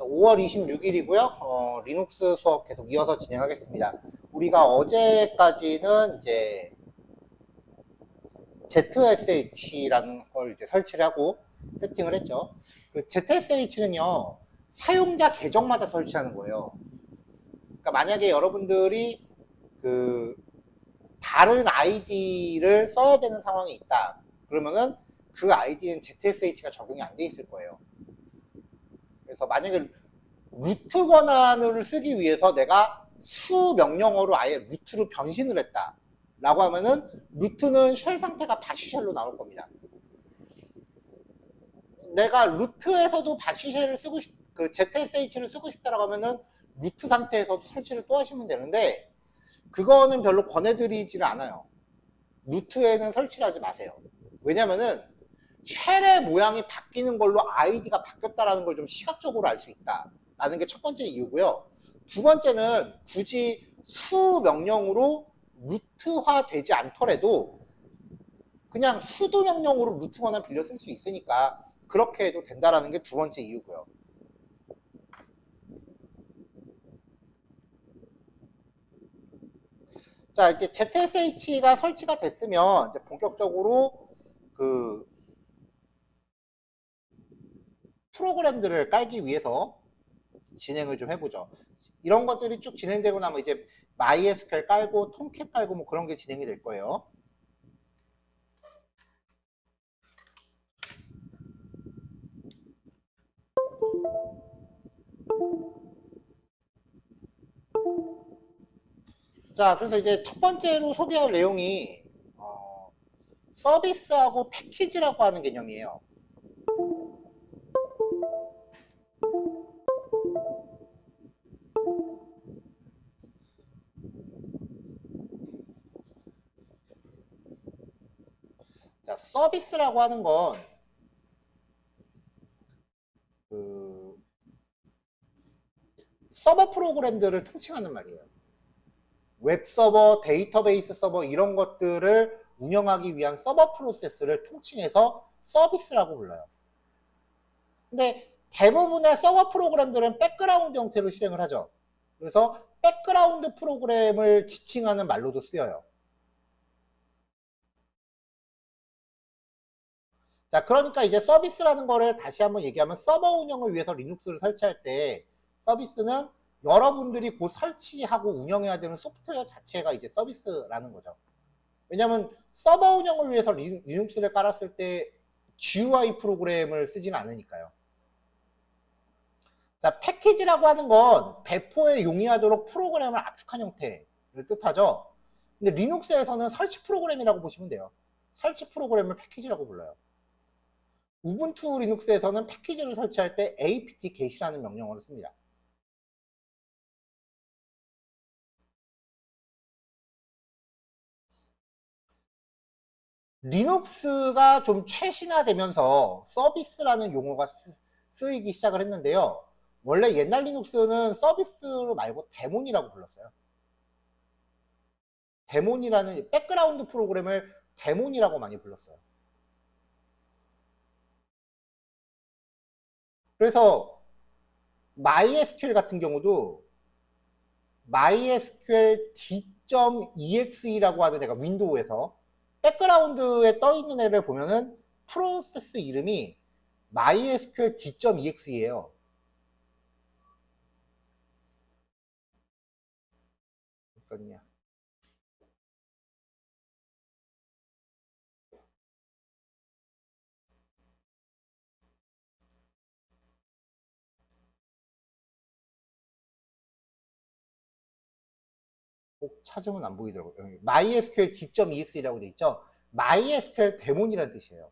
5월 26일이고요. 리눅스 수업 계속 이어서 진행하겠습니다. 우리가 어제까지는 이제 ZSH라는 걸 이제 설치를 하고 세팅을 했죠. 그 ZSH는요, 사용자 계정마다 설치하는 거예요. 그러니까 만약에 여러분들이 그 다른 아이디를 써야 되는 상황이 있다. 그러면은 그 아이디는 ZSH가 적용이 안 돼 있을 거예요. 그래서 만약에 루트 권한을 쓰기 위해서 내가 수 명령어로 아예 루트로 변신을 했다 라고 하면은 루트는 쉘 상태가 바시쉘로 나올 겁니다. 내가 루트에서도 바시쉘을 쓰고 그 ZSH를 쓰고 싶다라고 하면은 루트 상태에서도 설치를 또 하시면 되는데 그거는 별로 권해드리지를 않아요. 루트에는 설치를 하지 마세요. 왜냐면은 쉘의 모양이 바뀌는 걸로 아이디가 바뀌었다라는 걸 좀 시각적으로 알 수 있다라는 게 첫 번째 이유고요. 두 번째는 굳이 수 명령으로 루트화 되지 않더라도 그냥 수도 명령으로 루트 권한 빌려 쓸 수 있으니까 그렇게 해도 된다라는 게 두 번째 이유고요. 자, 이제 ZSH가 설치가 됐으면 이제 본격적으로 그 프로그램들을 깔기 위해서 진행을 좀 해보죠. 이런 것들이 쭉 진행되고 나면 이제 MySQL 깔고 톰캣 깔고 뭐 그런 게 진행이 될 거예요. 자, 그래서 이제 첫 번째로 소개할 내용이 서비스하고 패키지라고 하는 개념이에요. 자, 서비스라고 하는 건 서버 프로그램들을 통칭하는 말이에요. 웹 서버, 데이터베이스 서버 이런 것들을 운영하기 위한 서버 프로세스를 통칭해서 서비스라고 불러요. 근데 대부분의 서버 프로그램들은 백그라운드 형태로 실행을 하죠. 그래서 백그라운드 프로그램을 지칭하는 말로도 쓰여요. 자, 그러니까 이제 서비스라는 거를 다시 한번 얘기하면 서버 운영을 위해서 리눅스를 설치할 때 서비스는 여러분들이 곧 설치하고 운영해야 되는 소프트웨어 자체가 이제 서비스라는 거죠. 왜냐하면 서버 운영을 위해서 리눅스를 깔았을 때 GUI 프로그램을 쓰진 않으니까요. 자, 패키지라고 하는 건 배포에 용이하도록 프로그램을 압축한 형태를 뜻하죠. 근데 리눅스에서는 설치 프로그램이라고 보시면 돼요. 설치 프로그램을 패키지라고 불러요. 우분투 리눅스에서는 패키지를 설치할 때 apt get이라는 명령어를 씁니다. 리눅스가 좀 최신화되면서 서비스라는 용어가 쓰이기 시작을 했는데요. 원래 옛날 리눅스는 서비스 말고 데몬이라고 불렀어요. 데몬이라는 백그라운드 프로그램을 데몬이라고 많이 불렀어요. 그래서 MySQL 같은 경우도 MySQL D.exe라고 하는 애가 윈도우에서 백그라운드에 떠 있는 애를 보면은 프로세스 이름이 MySQL D.exe예요. 그러니까 꼭 찾으면 안 보이더라고요. MySQL D.exe라고 돼 있죠. MySQL 데몬이라는 뜻이에요.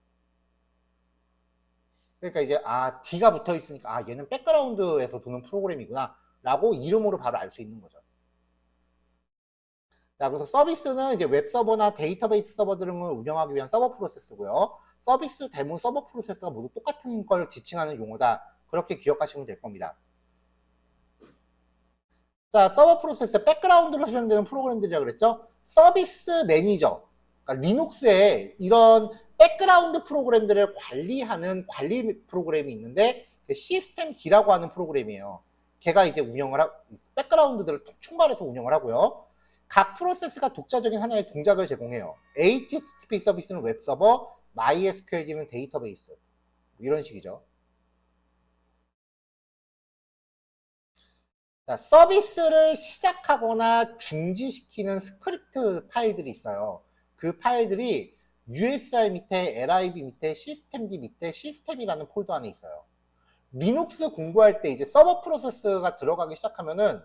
그러니까 이제 D가 붙어 있으니까 얘는 백그라운드에서 도는 프로그램이구나 라고 이름으로 바로 알 수 있는 거죠. 자, 그래서 서비스는 이제 웹 서버나 데이터베이스 서버 등을 운영하기 위한 서버 프로세스고요. 서비스, 데몬, 서버 프로세스가 모두 똑같은 걸 지칭하는 용어다. 그렇게 기억하시면 될 겁니다. 자, 서버 프로세스, 백그라운드로 실행되는 프로그램들이라고 그랬죠? 서비스 매니저. 그러니까 리눅스에 이런 백그라운드 프로그램들을 관리하는 관리 프로그램이 있는데 시스템 D라고 하는 프로그램이에요. 걔가 이제 백그라운드들을 총괄해서 운영을 하고요. 각 프로세스가 독자적인 하나의 동작을 제공해요. HTTP 서비스는 웹서버, MySQL은 데이터베이스. 이런 식이죠. 자, 서비스를 시작하거나 중지시키는 스크립트 파일들이 있어요. 그 파일들이 USR 밑에, LIB 밑에, 시스템D 밑에 시스템이라는 폴더 안에 있어요. 리눅스 공부할 때 이제 서버 프로세스가 들어가기 시작하면은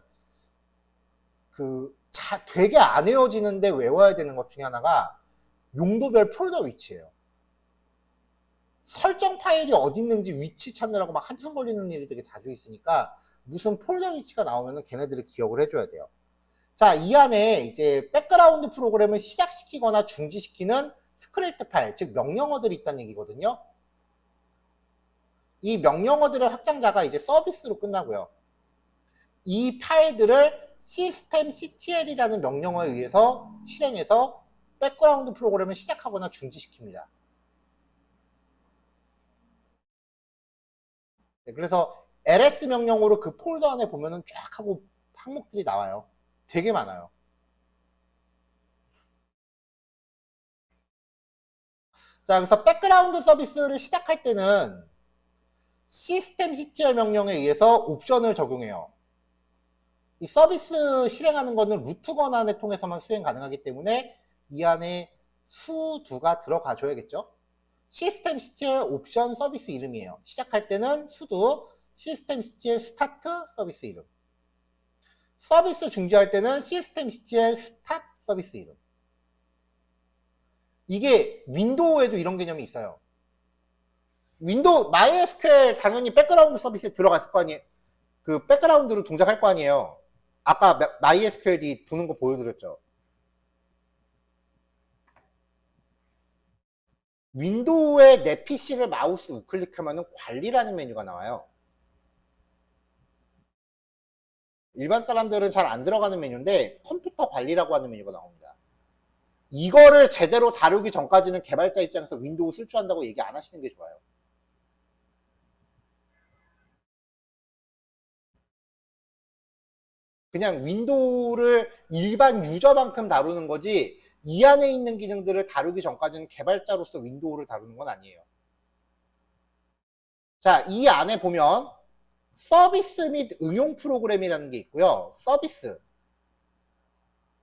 되게 안 외워지는데 외워야 되는 것 중에 하나가 용도별 폴더 위치예요. 설정 파일이 어디 있는지 위치 찾느라고 막 한참 걸리는 일이 되게 자주 있으니까 무슨 폴더 위치가 나오면은 걔네들을 기억을 해줘야 돼요. 자, 이 안에 이제 백그라운드 프로그램을 시작시키거나 중지시키는 스크립트 파일, 즉 명령어들이 있다는 얘기거든요. 이 명령어들의 확장자가 이제 서비스로 끝나고요. 이 파일들을 시스템 CTL이라는 명령어에 의해서 실행해서 백그라운드 프로그램을 시작하거나 중지시킵니다. 네, 그래서 ls 명령어로 그 폴더 안에 보면은 쫙 하고 항목들이 나와요. 되게 많아요. 자, 그래서 백그라운드 서비스를 시작할 때는 시스템 CTL 명령에 의해서 옵션을 적용해요. 이 서비스 실행하는 거는 루트 권한을 통해서만 수행 가능하기 때문에 이 안에 수두가 들어가 줘야겠죠. 시스템 CTL 옵션 서비스 이름이에요. 시작할 때는 수두 시스템 CTL 스타트 서비스 이름. 서비스 중지할 때는 시스템 CTL 스탑 서비스 이름. 이게 윈도우에도 이런 개념이 있어요. 윈도우 MySQL 당연히 백그라운드 서비스에 들어갔을 거 아니에요. 그 백그라운드로 동작할 거 아니에요. 아까 MySQLD 보는 거 보여드렸죠. 윈도우에 내 PC를 마우스 우클릭하면 관리라는 메뉴가 나와요. 일반 사람들은 잘 안 들어가는 메뉴인데 컴퓨터 관리라고 하는 메뉴가 나옵니다. 이거를 제대로 다루기 전까지는 개발자 입장에서 윈도우 쓸 줄 안다고 얘기 안 하시는 게 좋아요. 그냥 윈도우를 일반 유저만큼 다루는 거지 이 안에 있는 기능들을 다루기 전까지는 개발자로서 윈도우를 다루는 건 아니에요. 자, 이 안에 보면 서비스 및 응용 프로그램이라는 게 있고요. 서비스.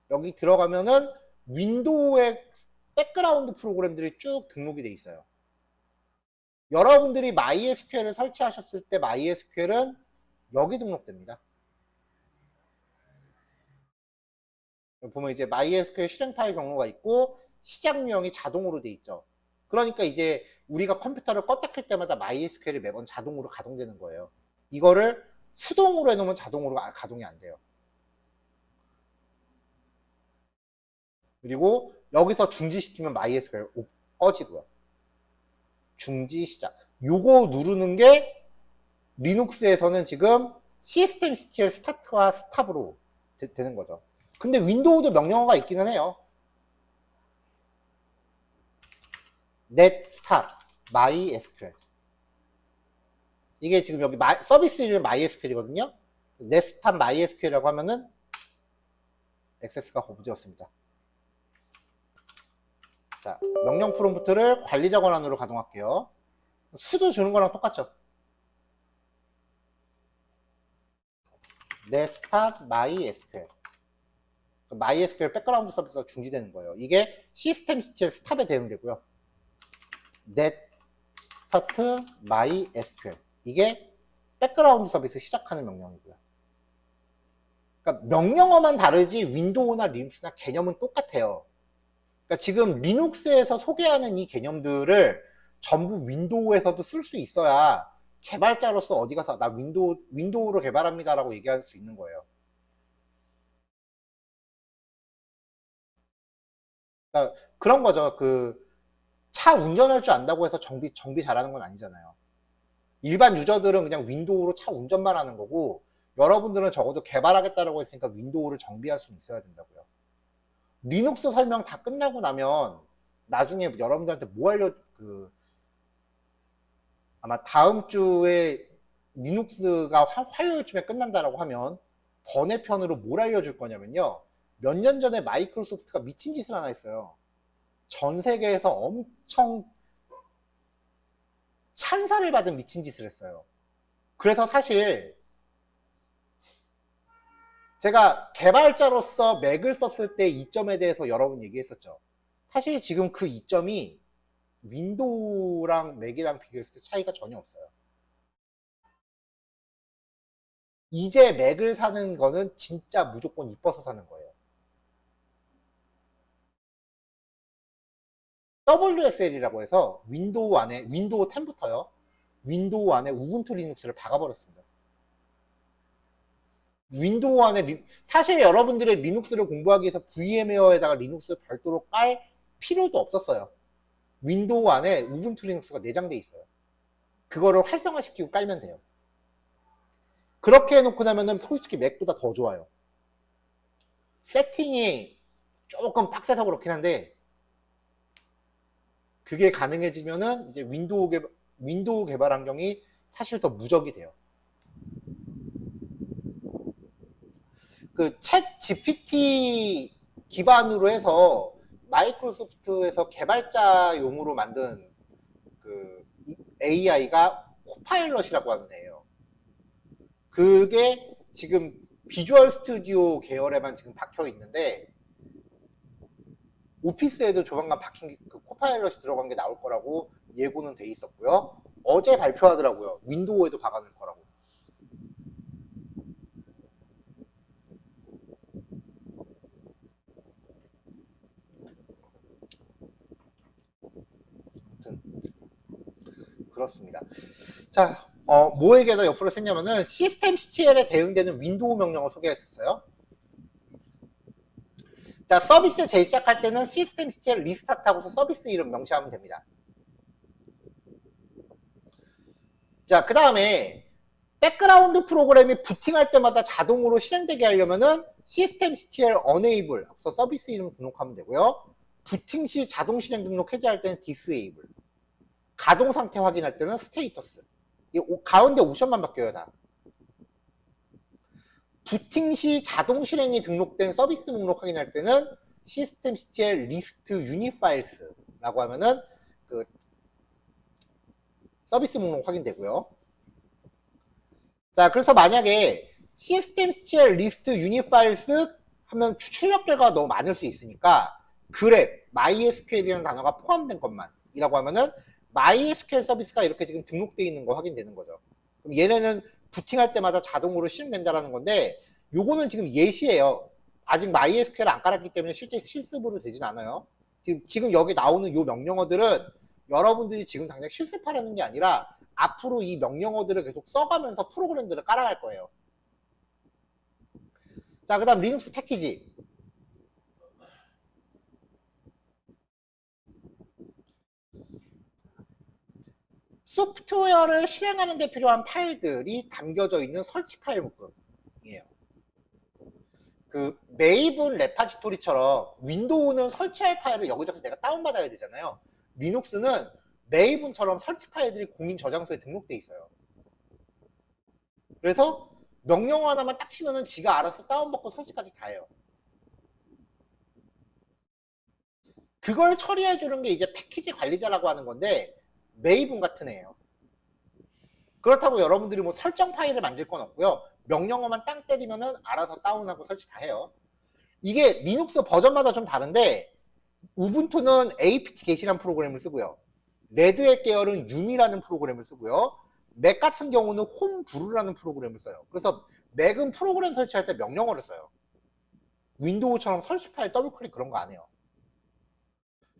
여기 들어가면은 윈도우의 백그라운드 프로그램들이 쭉 등록이 돼 있어요. 여러분들이 MySQL을 설치하셨을 때 MySQL은 여기 등록됩니다. 보면 이제 MySQL 실행 파일 경로가 있고 시작 유형이 자동으로 돼 있죠. 그러니까 이제 우리가 컴퓨터를 껐다 켤 때마다 MySQL이 매번 자동으로 가동되는 거예요. 이거를 수동으로 해놓으면 자동으로 가동이 안 돼요. 그리고 여기서 중지시키면 MySQL 꺼지고요. 중지 시작. 요거 누르는 게 리눅스에서는 지금 시스템 CTL 스타트와 스탑으로 되는 거죠. 근데 윈도우도 명령어가 있기는 해요. net stop MySQL. 이게 지금 여기 서비스 이름 MySQL이거든요. net stop MySQL이라고 하면은 액세스가 거부되었습니다. 자, 명령 프롬프트를 관리자 권한으로 가동할게요. 수도 주는 거랑 똑같죠. net stop MySQL. MySQL 백그라운드 서비스가 중지되는 거예요. 이게 시스템 CTL 스탑에 대응되고요. net start MySQL. 이게 백그라운드 서비스 시작하는 명령이고요. 그러니까 명령어만 다르지 윈도우나 리눅스나 개념은 똑같아요. 그러니까 지금 리눅스에서 소개하는 이 개념들을 전부 윈도우에서도 쓸 수 있어야 개발자로서 어디 가서 나 윈도우로 개발합니다라고 얘기할 수 있는 거예요. 그러니까 그런 거죠. 차 운전할 줄 안다고 해서 정비 잘하는 건 아니잖아요. 일반 유저들은 그냥 윈도우로 차 운전만 하는 거고 여러분들은 적어도 개발하겠다라고 했으니까 윈도우를 정비할 수는 있어야 된다고요. 리눅스 설명 다 끝나고 나면 나중에 여러분들한테 뭐 아마 다음 주에 리눅스가 화요일쯤에 끝난다라고 하면 번외편으로 뭘 알려줄 거냐면요. 몇 년 전에 마이크로소프트가 미친 짓을 하나 했어요. 전 세계에서 엄청 찬사를 받은 미친 짓을 했어요. 그래서 사실 제가 개발자로서 맥을 썼을 때 이점에 대해서 여러 번 얘기했었죠. 사실 지금 그 이점이 윈도우랑 맥이랑 비교했을 때 차이가 전혀 없어요. 이제 맥을 사는 거는 진짜 무조건 이뻐서 사는 거예요. WSL이라고 해서 윈도우 안에, 윈도우 10부터요. 윈도우 안에 우분투 리눅스를 박아버렸습니다. 윈도우 안에, 사실 여러분들의 리눅스를 공부하기 위해서 VM웨어에다가 리눅스 별도로 깔 필요도 없었어요. 윈도우 안에 우분투 리눅스가 내장돼 있어요. 그거를 활성화시키고 깔면 돼요. 그렇게 해놓고 나면은 솔직히 맥보다 더 좋아요. 세팅이 조금 빡세서 그렇긴 한데, 그게 가능해지면은 이제 윈도우 개발 환경이 사실 더 무적이 돼요. 그 챗 GPT 기반으로 해서 마이크로소프트에서 개발자용으로 만든 그 AI가 코파일럿이라고 하는 애예요. 그게 지금 비주얼 스튜디오 계열에만 지금 박혀 있는데 오피스에도 조만간 박힌 그 코파일럿이 들어간 게 나올 거라고 예고는 돼 있었고요. 어제 발표하더라고요. 윈도우에도 박아놓을 거라고. 아무튼 그렇습니다. 자, 뭐에게다 옆으로 쓰냐면은 시스템 CTL에 대응되는 윈도우 명령어 소개했었어요. 자, 서비스 재시작할 때는 시스템 CTL 리스타트 하고서 서비스 이름 명시하면 됩니다. 자, 그 다음에 백그라운드 프로그램이 부팅할 때마다 자동으로 실행되게 하려면은 시스템 CTL enable 앞서 서비스 이름 등록하면 되고요. 부팅 시 자동 실행 등록 해제할 때는 disable, 가동 상태 확인할 때는 스테이터스. 이 가운데 옵션만 바뀌어요, 다. 부팅 시 자동 실행이 등록된 서비스 목록 확인할 때는 시스템 CTL 리스트 유니파일스라고 하면은 그 서비스 목록 확인되고요. 자, 그래서 만약에 시스템 CTL 리스트 유니파일스 하면 출력 결과가 너무 많을 수 있으니까 그랩, MySQL이라는 단어가 포함된 것만이라고 하면은 MySQL 서비스가 이렇게 지금 등록되어 있는 거 확인되는 거죠. 그럼 얘네는 부팅할 때마다 자동으로 실행된다라는 건데 요거는 지금 예시예요. 아직 MySQL 안 깔았기 때문에 실제 실습으로 되진 않아요. 지금 여기 나오는 요 명령어들은 여러분들이 지금 당장 실습하려는 게 아니라 앞으로 이 명령어들을 계속 써가면서 프로그램들을 깔아갈 거예요. 자, 그 다음 리눅스 패키지. 소프트웨어를 실행하는 데 필요한 파일들이 담겨져 있는 설치 파일 묶음이에요. 그 메이븐 레파지토리처럼 윈도우는 설치할 파일을 여기저기서 내가 다운받아야 되잖아요. 리눅스는 메이븐처럼 설치 파일들이 공인 저장소에 등록돼 있어요. 그래서 명령어 하나만 딱 치면은 지가 알아서 다운받고 설치까지 다 해요. 그걸 처리해 주는 게 이제 패키지 관리자라고 하는 건데 메이븐 같은 애예요. 그렇다고 여러분들이 뭐 설정 파일을 만질 건 없고요. 명령어만 땅 때리면은 알아서 다운하고 설치 다 해요. 이게 리눅스 버전마다 좀 다른데 우분투는 apt get이라는 프로그램을 쓰고요. 레드햇 계열은 유미라는 프로그램을 쓰고요. 맥 같은 경우는 홈브루라는 프로그램을 써요. 그래서 맥은 프로그램 설치할 때 명령어를 써요. 윈도우처럼 설치 파일 더블 클릭 그런 거 안 해요.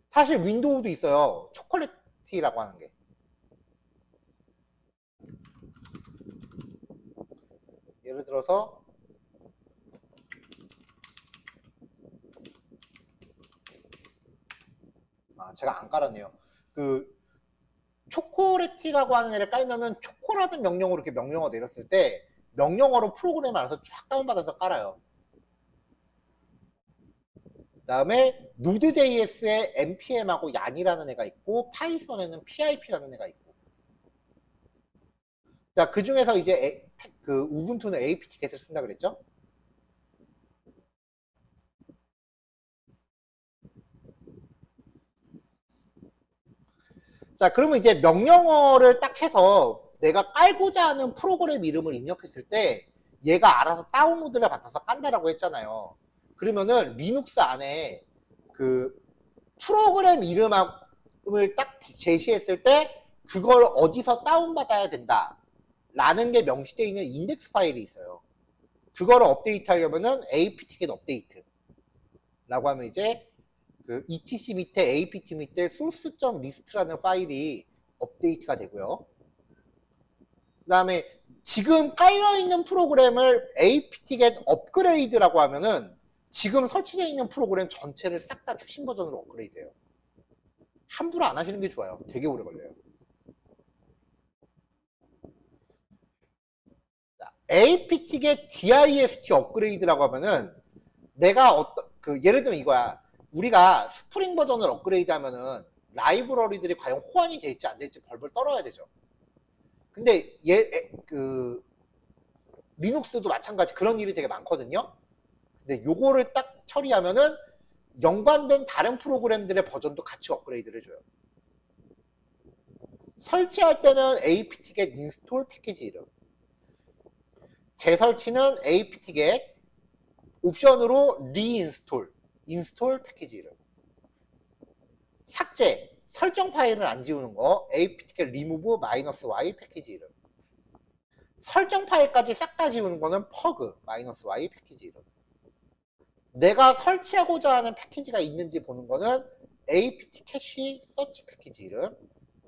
사실 윈도우도 있어요. 초콜릿이라고 하는 게. 예를 들어서 제가 안 깔았네요. 그 초콜릿이라고 하는 애를 깔면은 초코라는 명령어로 이렇게 명령어 내렸을 때 명령어로 프로그램을 알아서 쫙 다운받아서 깔아요. 그 다음에 노드.js에 npm하고 얀이라는 애가 있고 파이썬에는 pip라는 애가 있고 자, 그 중에서 이제 그 우분투는 apt-get을 쓴다 그랬죠? 자, 그러면 이제 명령어를 딱 해서 내가 깔고자 하는 프로그램 이름을 입력했을 때 얘가 알아서 다운로드를 받아서 깐다라고 했잖아요. 그러면은 리눅스 안에 그 프로그램 이름을 딱 제시했을 때 그걸 어디서 다운받아야 된다 라는 게 명시되어 있는 인덱스 파일이 있어요. 그거를 업데이트 하려면은 apt-get 업데이트 라고 하면 이제 그 etc 밑에 apt 밑에 source.list라는 파일이 업데이트가 되고요. 그 다음에 지금 깔려있는 프로그램을 apt-get 업그레이드라고 하면은 지금 설치되어 있는 프로그램 전체를 싹 다 최신 버전으로 업그레이드해요. 함부로 안 하시는 게 좋아요. 되게 오래 걸려요. apt-get dist 업그레이드라고 하면은 내가 예를 들면 이거야. 우리가 스프링 버전을 업그레이드 하면은 라이브러리들이 과연 호환이 될지 안 될지 벌벌 떨어야 되죠. 근데 리눅스도 마찬가지 그런 일이 되게 많거든요. 근데 요거를 딱 처리하면은 연관된 다른 프로그램들의 버전도 같이 업그레이드를 해줘요. 설치할 때는 apt-get install 패키지 이름, 재설치는 apt-get 옵션으로 reinstall 인스톨 패키지 이름, 삭제 설정 파일을 안 지우는 거 apt-get remove -y 패키지 이름, 설정 파일까지 싹 다 지우는 거는 purg -y 패키지 이름, 내가 설치하고자 하는 패키지가 있는지 보는 거는 apt-cache search 패키지 이름,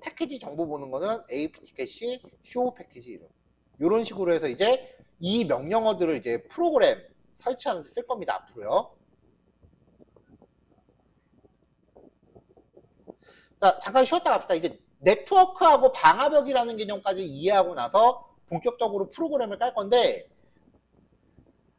패키지 정보 보는 거는 apt-cache show 패키지 이름. 이런 식으로 해서 이제 이 명령어들을 이제 프로그램 설치하는 데 쓸 겁니다, 앞으로요. 자, 잠깐 쉬었다 갑시다. 이제 네트워크하고 방화벽이라는 개념까지 이해하고 나서 본격적으로 프로그램을 깔 건데,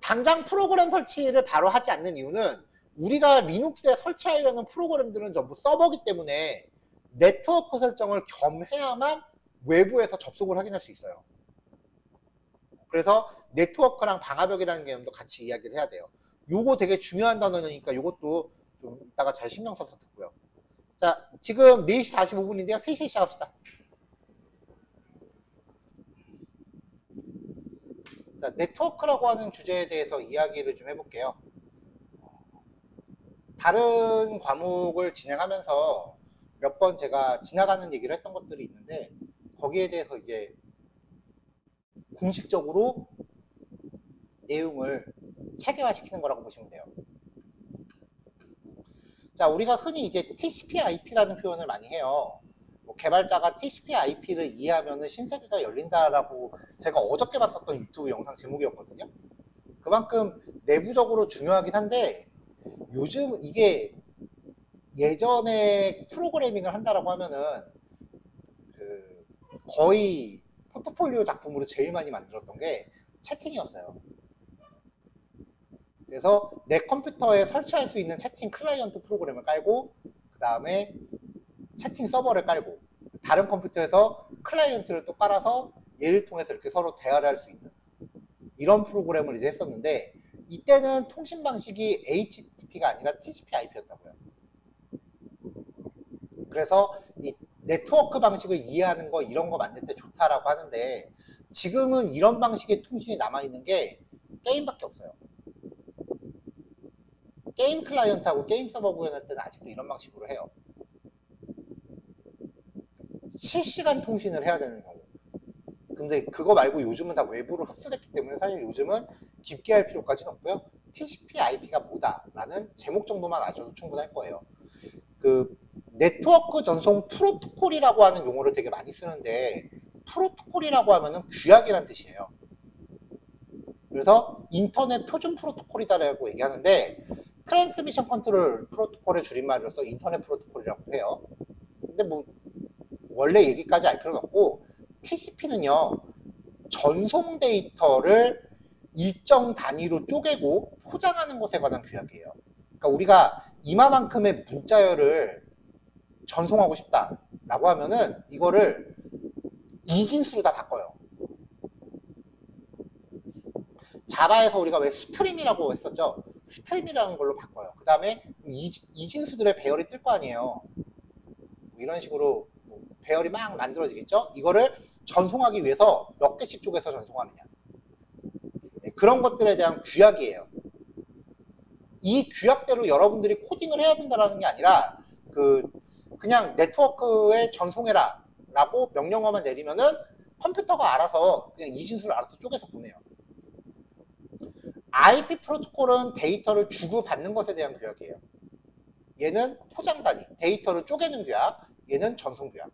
당장 프로그램 설치를 바로 하지 않는 이유는 우리가 리눅스에 설치하려는 프로그램들은 전부 서버기 때문에 네트워크 설정을 겸해야만 외부에서 접속을 확인할 수 있어요. 그래서 네트워크랑 방화벽이라는 개념도 같이 이야기를 해야 돼요. 요거 되게 중요한 단어니까 요것도 좀 이따가 잘 신경 써서 듣고요. 자, 지금 4시 45분인데요. 3시에 시작합시다. 자, 네트워크라고 하는 주제에 대해서 이야기를 좀 해볼게요. 다른 과목을 진행하면서 몇 번 제가 지나가는 얘기를 했던 것들이 있는데, 거기에 대해서 이제 공식적으로 내용을 체계화시키는 거라고 보시면 돼요. 자, 우리가 흔히 이제 TCP/IP라는 표현을 많이 해요. 뭐 개발자가 TCP/IP를 이해하면 신세계가 열린다라고 제가 어저께 봤었던 유튜브 영상 제목이었거든요. 그만큼 내부적으로 중요하긴 한데, 요즘 이게 예전에 프로그래밍을 한다라고 하면은 그 거의 포트폴리오 작품으로 제일 많이 만들었던 게 채팅이었어요. 그래서 내 컴퓨터에 설치할 수 있는 채팅 클라이언트 프로그램을 깔고, 그 다음에 채팅 서버를 깔고, 다른 컴퓨터에서 클라이언트를 또 깔아서 얘를 통해서 이렇게 서로 대화를 할 수 있는 이런 프로그램을 이제 했었는데, 이때는 통신 방식이 HTTP가 아니라 TCP/IP였다고요. 그래서 이 네트워크 방식을 이해하는 거 이런 거 만들 때 좋다라고 하는데, 지금은 이런 방식의 통신이 남아있는 게 게임밖에 없어요. 게임 클라이언트하고 게임 서버 구현할 때는 아직도 이런 방식으로 해요. 실시간 통신을 해야 되는 경우. 근데 그거 말고 요즘은 다 외부로 흡수됐기 때문에 사실 요즘은 깊게 할 필요까지는 없고요. TCP/IP가 뭐다라는 제목 정도만 아셔도 충분할 거예요. 그 네트워크 전송 프로토콜이라고 하는 용어를 되게 많이 쓰는데, 프로토콜이라고 하면은 규약이란 뜻이에요. 그래서 인터넷 표준 프로토콜이다라고 얘기하는데, 트랜스미션 컨트롤 프로토콜의 줄임말로서 인터넷 프로토콜이라고 해요. 근데 뭐 원래 얘기까지 알 필요는 없고, TCP는요 전송 데이터를 일정 단위로 쪼개고 포장하는 것에 관한 규약이에요. 그러니까 우리가 이마만큼의 문자열을 전송하고 싶다라고 하면은 이거를 이진수로 다 바꿔요. 자바에서 우리가 왜 스트림이라고 했었죠? 스트림이라는 걸로 바꿔요. 그 다음에 이진수들의 배열이 뜰 거 아니에요. 뭐 이런 식으로 배열이 막 만들어지겠죠? 이거를 전송하기 위해서 몇 개씩 쪼개서 전송하느냐. 그런 것들에 대한 규약이에요. 이 규약대로 여러분들이 코딩을 해야 된다는 게 아니라 그냥 네트워크에 전송해라 라고 명령어만 내리면은 컴퓨터가 알아서 그냥 이진수를 알아서 쪼개서 보내요. IP 프로토콜은 데이터를 주고받는 것에 대한 규약이에요. 얘는 포장 단위, 데이터를 쪼개는 규약, 얘는 전송 규약.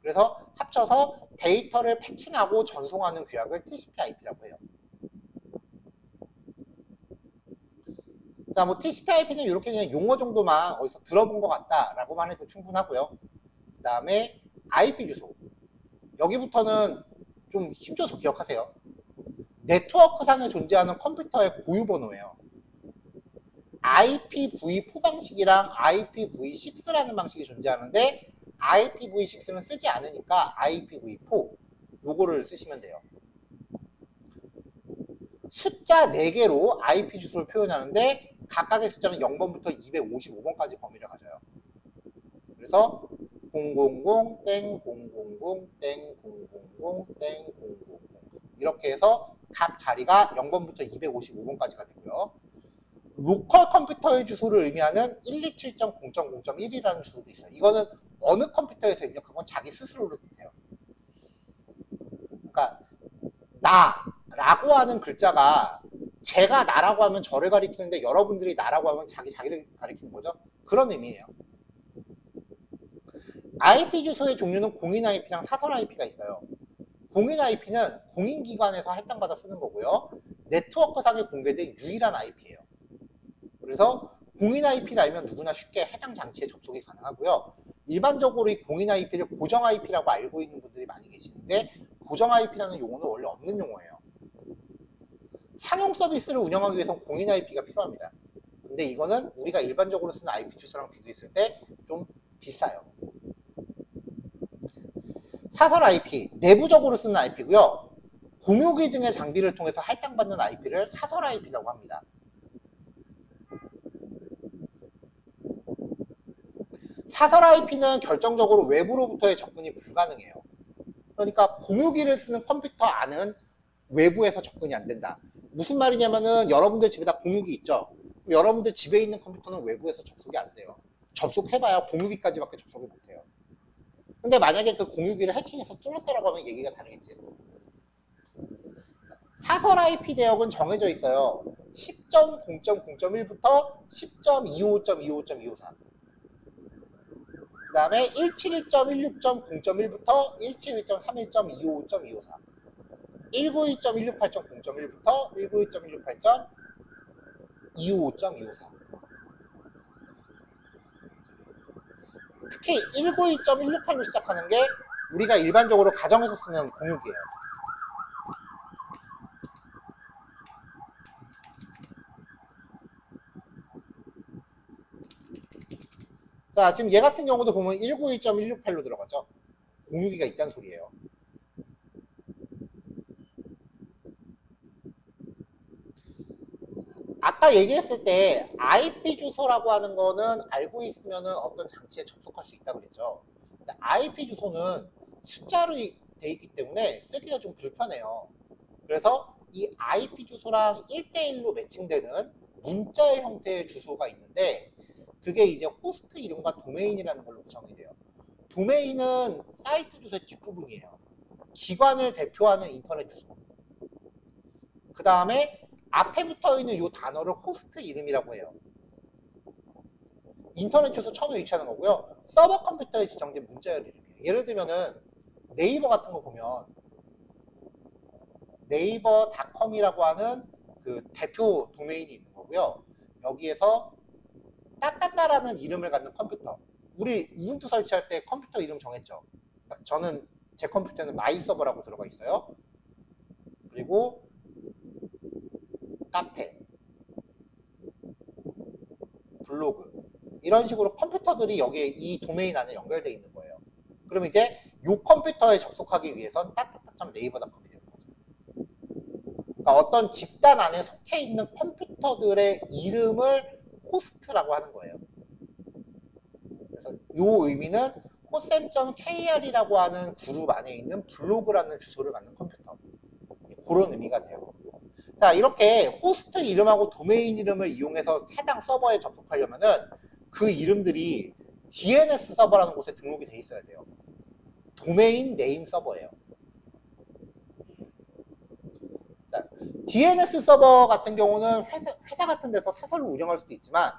그래서 합쳐서 데이터를 패킹하고 전송하는 규약을 TCP/IP라고 해요. 자, 뭐 TCP/IP는 이렇게 그냥 용어 정도만 어디서 들어본 것 같다라고만 해도 충분하고요. 그 다음에 IP 주소. 여기부터는 좀 힘줘서 기억하세요. 네트워크상에 존재하는 컴퓨터의 고유 번호예요. IPv4 방식이랑 IPv6라는 방식이 존재하는데 IPv6는 쓰지 않으니까 IPv4 요거를 쓰시면 돼요. 숫자 4개로 IP 주소를 표현하는데 각각의 숫자는 0번부터 255번까지 범위를 가져요. 그래서 000땡000땡000땡000 이렇게 해서 각 자리가 0번부터 255번까지가 되고요. 로컬 컴퓨터의 주소를 의미하는 127.0.0.1이라는 주소도 있어요. 이거는 어느 컴퓨터에서 입력한 건 자기 스스로를 뜻해요. 그러니까 나라고 하는 글자가 제가 나라고 하면 저를 가리키는데 여러분들이 나라고 하면 자기를 가리키는 거죠. 그런 의미예요. IP 주소의 종류는 공인 IP랑 사설 IP가 있어요. 공인 IP는 공인기관에서 할당받아 쓰는 거고요. 네트워크상에 공개된 유일한 IP예요. 그래서 공인 IP를 알면 누구나 쉽게 해당 장치에 접속이 가능하고요. 일반적으로 이 공인 IP를 고정 IP라고 알고 있는 분들이 많이 계시는데 고정 IP라는 용어는 원래 없는 용어예요. 상용 서비스를 운영하기 위해서는 공인 IP가 필요합니다. 근데 이거는 우리가 일반적으로 쓰는 IP 주소랑 비교했을 때 좀 비싸요. 사설 IP, 내부적으로 쓰는 IP고요. 공유기 등의 장비를 통해서 할당받는 IP를 사설 IP라고 합니다. 사설 IP는 결정적으로 외부로부터의 접근이 불가능해요. 그러니까 공유기를 쓰는 컴퓨터 안은 외부에서 접근이 안 된다. 무슨 말이냐면은 여러분들 집에 다 공유기 있죠? 여러분들 집에 있는 컴퓨터는 외부에서 접속이 안 돼요. 접속해봐야 공유기까지밖에 접속을 못해요. 근데 만약에 그 공유기를 해킹해서 뚫었다라고 하면 얘기가 다르겠지. 사설 IP 대역은 정해져 있어요. 10.0.0.1부터 10.25.25.254. 그 다음에 172.16.0.1부터 172.31.25.254. 192.168.0.1부터 192.168.255.254. 특히 192.168로 시작하는 게 우리가 일반적으로 가정에서 쓰는 공유기예요. 자, 지금 얘 같은 경우도 보면 192.168로 들어가죠. 공유기가 있다는 소리예요. 아까 얘기했을 때 IP 주소라고 하는 거는 알고 있으면 어떤 장치에 접속할 수 있다고 그랬죠. 근데 IP 주소는 숫자로 돼 있기 때문에 쓰기가 좀 불편해요. 그래서 이 IP 주소랑 1대1로 매칭되는 문자의 형태의 주소가 있는데 그게 이제 호스트 이름과 도메인이라는 걸로 구성이 돼요. 도메인은 사이트 주소의 뒷부분이에요. 기관을 대표하는 인터넷 주소. 그 다음에 앞에 붙어있는 이 단어를 호스트 이름이라고 해요. 인터넷 주소 처음에 위치하는 거고요. 서버 컴퓨터에 지정된 문자열 이름이에요. 예를 들면은 네이버 같은 거 보면 네이버닷컴이라고 하는 그 대표 도메인이 있는 거고요. 여기에서 따따따라는 이름을 갖는 컴퓨터. 우리 우분투 설치할 때 컴퓨터 이름 정했죠. 저는 제 컴퓨터에는 마이서버라고 들어가 있어요. 그리고 카페, 블로그 이런 식으로 컴퓨터들이 여기에 이 도메인 안에 연결되어 있는 거예요. 그럼 이제 이 컴퓨터에 접속하기 위해선 따따따.네이버닷컴이 되는 거죠. 그러니까 그러니까 어떤 집단 안에 속해 있는 컴퓨터들의 이름을 호스트라고 하는 거예요. 그래서 이 의미는 hosm.kr이라고 하는 그룹 안에 있는 블로그라는 주소를 갖는 컴퓨터. 그런 의미가 돼요. 자, 이렇게 호스트 이름하고 도메인 이름을 이용해서 해당 서버에 접속하려면은 그 이름들이 DNS 서버라는 곳에 등록이 돼 있어야 돼요. 도메인 네임 서버예요. 자, DNS 서버 같은 경우는 회사 같은 데서 사설로 운영할 수도 있지만,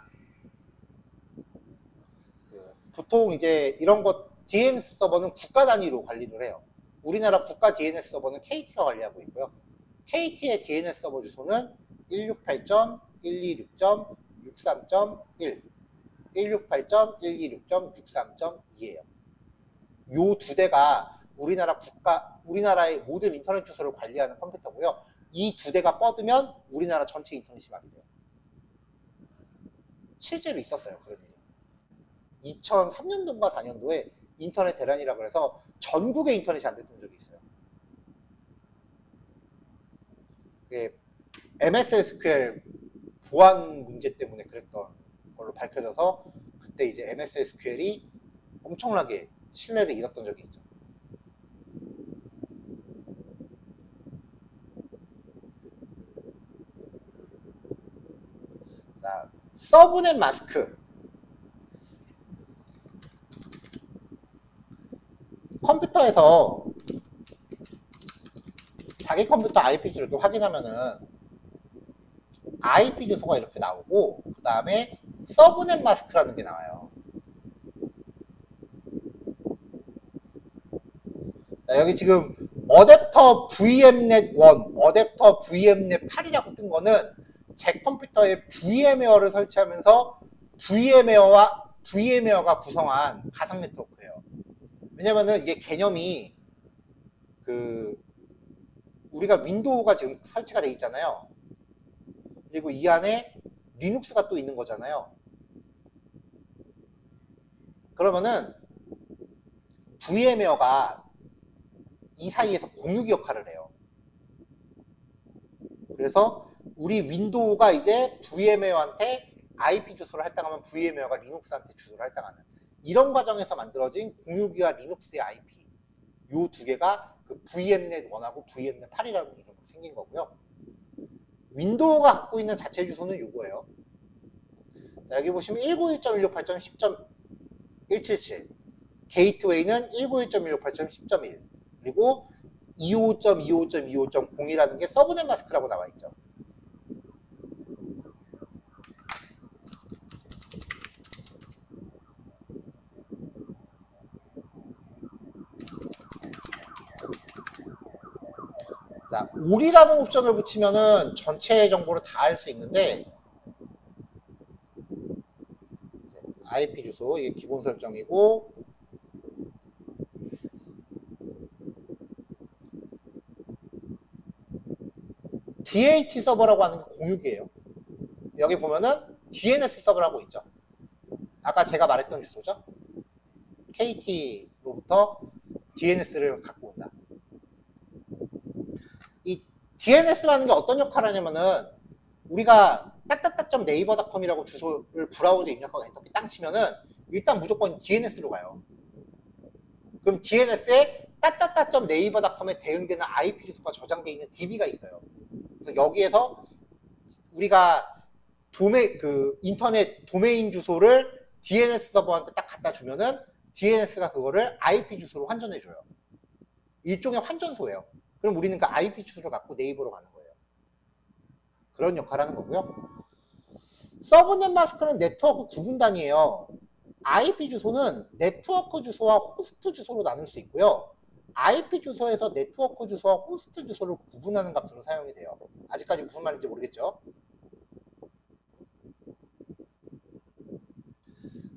보통 이제 이런 것 DNS 서버는 국가 단위로 관리를 해요. 우리나라 국가 DNS 서버는 KT가 관리하고 있고요. KT의 DNS 서버 주소는 168.126.63.1, 168.126.63.2예요. 요 두 대가 우리나라의 모든 인터넷 주소를 관리하는 컴퓨터고요. 이 두 대가 뻗으면 우리나라 전체 인터넷이 말이 돼요. 실제로 있었어요, 그런 일이. 2003년도인가 4년도에 인터넷 대란이라고 해서 전국의 인터넷이 안 됐던 적이 있어요. MS SQL 보안 문제 때문에 그랬던 걸로 밝혀져서 그때 이제 MS SQL이 엄청나게 신뢰를 잃었던 적이 있죠. 자, 서브넷 마스크. 컴퓨터에서 자기 컴퓨터 IP 주소를 이렇게 확인하면은 IP 주소가 이렇게 나오고 그 다음에 서브넷 마스크라는 게 나와요. 자, 여기 지금 어댑터 VMnet 1, 어댑터 VMnet 8이라고 뜬 거는 제 컴퓨터에 VMware를 설치하면서 VMware가 구성한 가상 네트워크예요. 왜냐면은 이게 개념이 우리가 윈도우가 지금 설치가 돼 있잖아요. 그리고 이 안에 리눅스가 또 있는 거잖아요. 그러면은 VMware가 이 사이에서 공유기 역할을 해요. 그래서 우리 윈도우가 이제 VMware한테 IP 주소를 할당하면 VMware가 리눅스한테 주소를 할당하는 이런 과정에서 만들어진 공유기와 리눅스의 IP 요 두 개가 그 VMnet 1하고 VMnet 8이라는 이름으로 생긴 거고요. 윈도우가 갖고 있는 자체 주소는 요거예요. 자, 여기 보시면 191.168.10.177 게이트웨이는 191.168.10.1 그리고 255.25.25.0이라는 게 서브넷 마스크라고 나와 있죠. 자, 올이라는 옵션을 붙이면은 전체 정보를 다 알 수 있는데 IP 주소 이게 기본 설정이고 DH 서버라고 하는 게 공유기예요. 여기 보면은 DNS 서버라고 있죠. 아까 제가 말했던 주소죠. KT로부터 DNS를 갖고 온다. 이 DNS라는 게 어떤 역할을 하냐면은 우리가 따따따.naver.com이라고 주소를 브라우저에 입력하고 엔터키 땅 치면은 일단 무조건 DNS로 가요. 그럼 DNS에 따따따.naver.com에 대응되는 IP 주소가 저장되어 있는 DB가 있어요. 그래서 여기에서 우리가 인터넷 도메인 주소를 DNS 서버한테 딱 갖다 주면은 DNS가 그거를 IP 주소로 환전해줘요. 일종의 환전소예요. 그럼 우리는 그 IP 주소를 갖고 네이버로 가는 거예요. 그런 역할을 하는 거고요. 서브넷 마스크는 네트워크 구분단위예요. IP 주소는 네트워크 주소와 호스트 주소로 나눌 수 있고요. IP 주소에서 네트워크 주소와 호스트 주소를 구분하는 값으로 사용이 돼요. 아직까지 무슨 말인지 모르겠죠?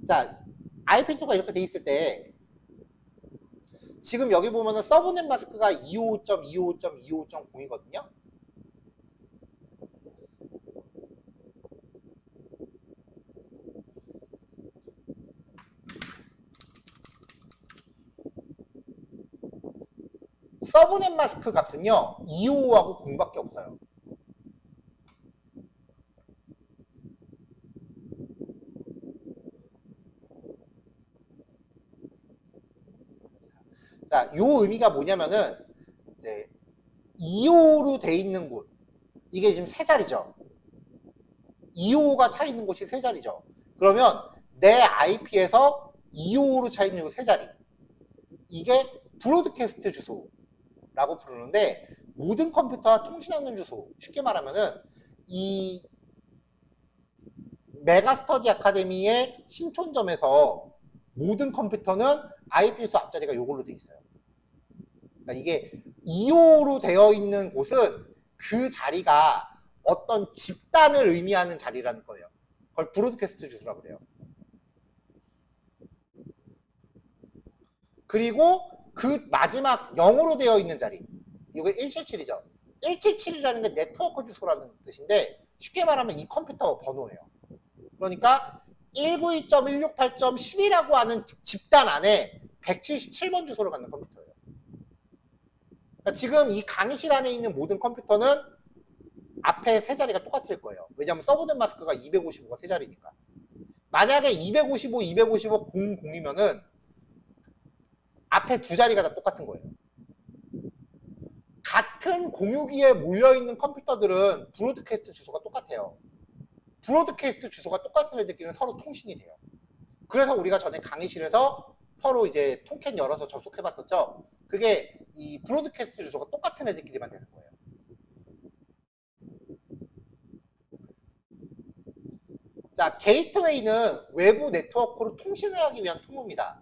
자, IP 주소가 이렇게 돼 있을 때 지금 여기 보면은 서브넷 마스크가 255.255.25.0이거든요. 서브넷 마스크 값은요 255하고 0밖에 없어요. 자, 요 의미가 뭐냐면은 이제 2호로 돼 있는 곳, 이게 지금 세 자리죠. 2호가 차 있는 곳이 세 자리죠. 그러면 내 IP에서 2호로 차 있는 곳 세 자리, 이게 브로드캐스트 주소라고 부르는데, 모든 컴퓨터와 통신하는 주소, 쉽게 말하면은 이 메가스터디 아카데미의 신촌점에서 모든 컴퓨터는 IP 주소 앞자리가 요걸로 돼 있어요. 그러니까 이게 2호로 되어 있는 곳은 그 자리가 어떤 집단을 의미하는 자리라는 거예요. 그걸 브로드캐스트 주소라고 그래요. 그리고 그 마지막 0으로 되어 있는 자리, 이거 177이죠. 177이라는 게 네트워크 주소라는 뜻인데, 쉽게 말하면 이 컴퓨터 번호예요. 그러니까 192.168.12라고 하는 집단 안에 177번 주소를 갖는 컴퓨터예요. 그러니까 지금 이 강의실 안에 있는 모든 컴퓨터는 앞에 세 자리가 똑같을 거예요. 왜냐하면 서브넷 마스크가 255가 세 자리니까. 만약에 255, 255, 00이면은 앞에 두 자리가 다 똑같은 거예요. 같은 공유기에 몰려있는 컴퓨터들은 브로드캐스트 주소가 똑같아요. 브로드캐스트 주소가 똑같은 애들끼리는 서로 통신이 돼요. 그래서 우리가 전에 강의실에서 서로 이제 통캔 열어서 접속해봤었죠. 그게 이 브로드캐스트 주소가 똑같은 애들끼리만 되는 거예요. 자, 게이트웨이는 외부 네트워크로 통신을 하기 위한 통로입니다.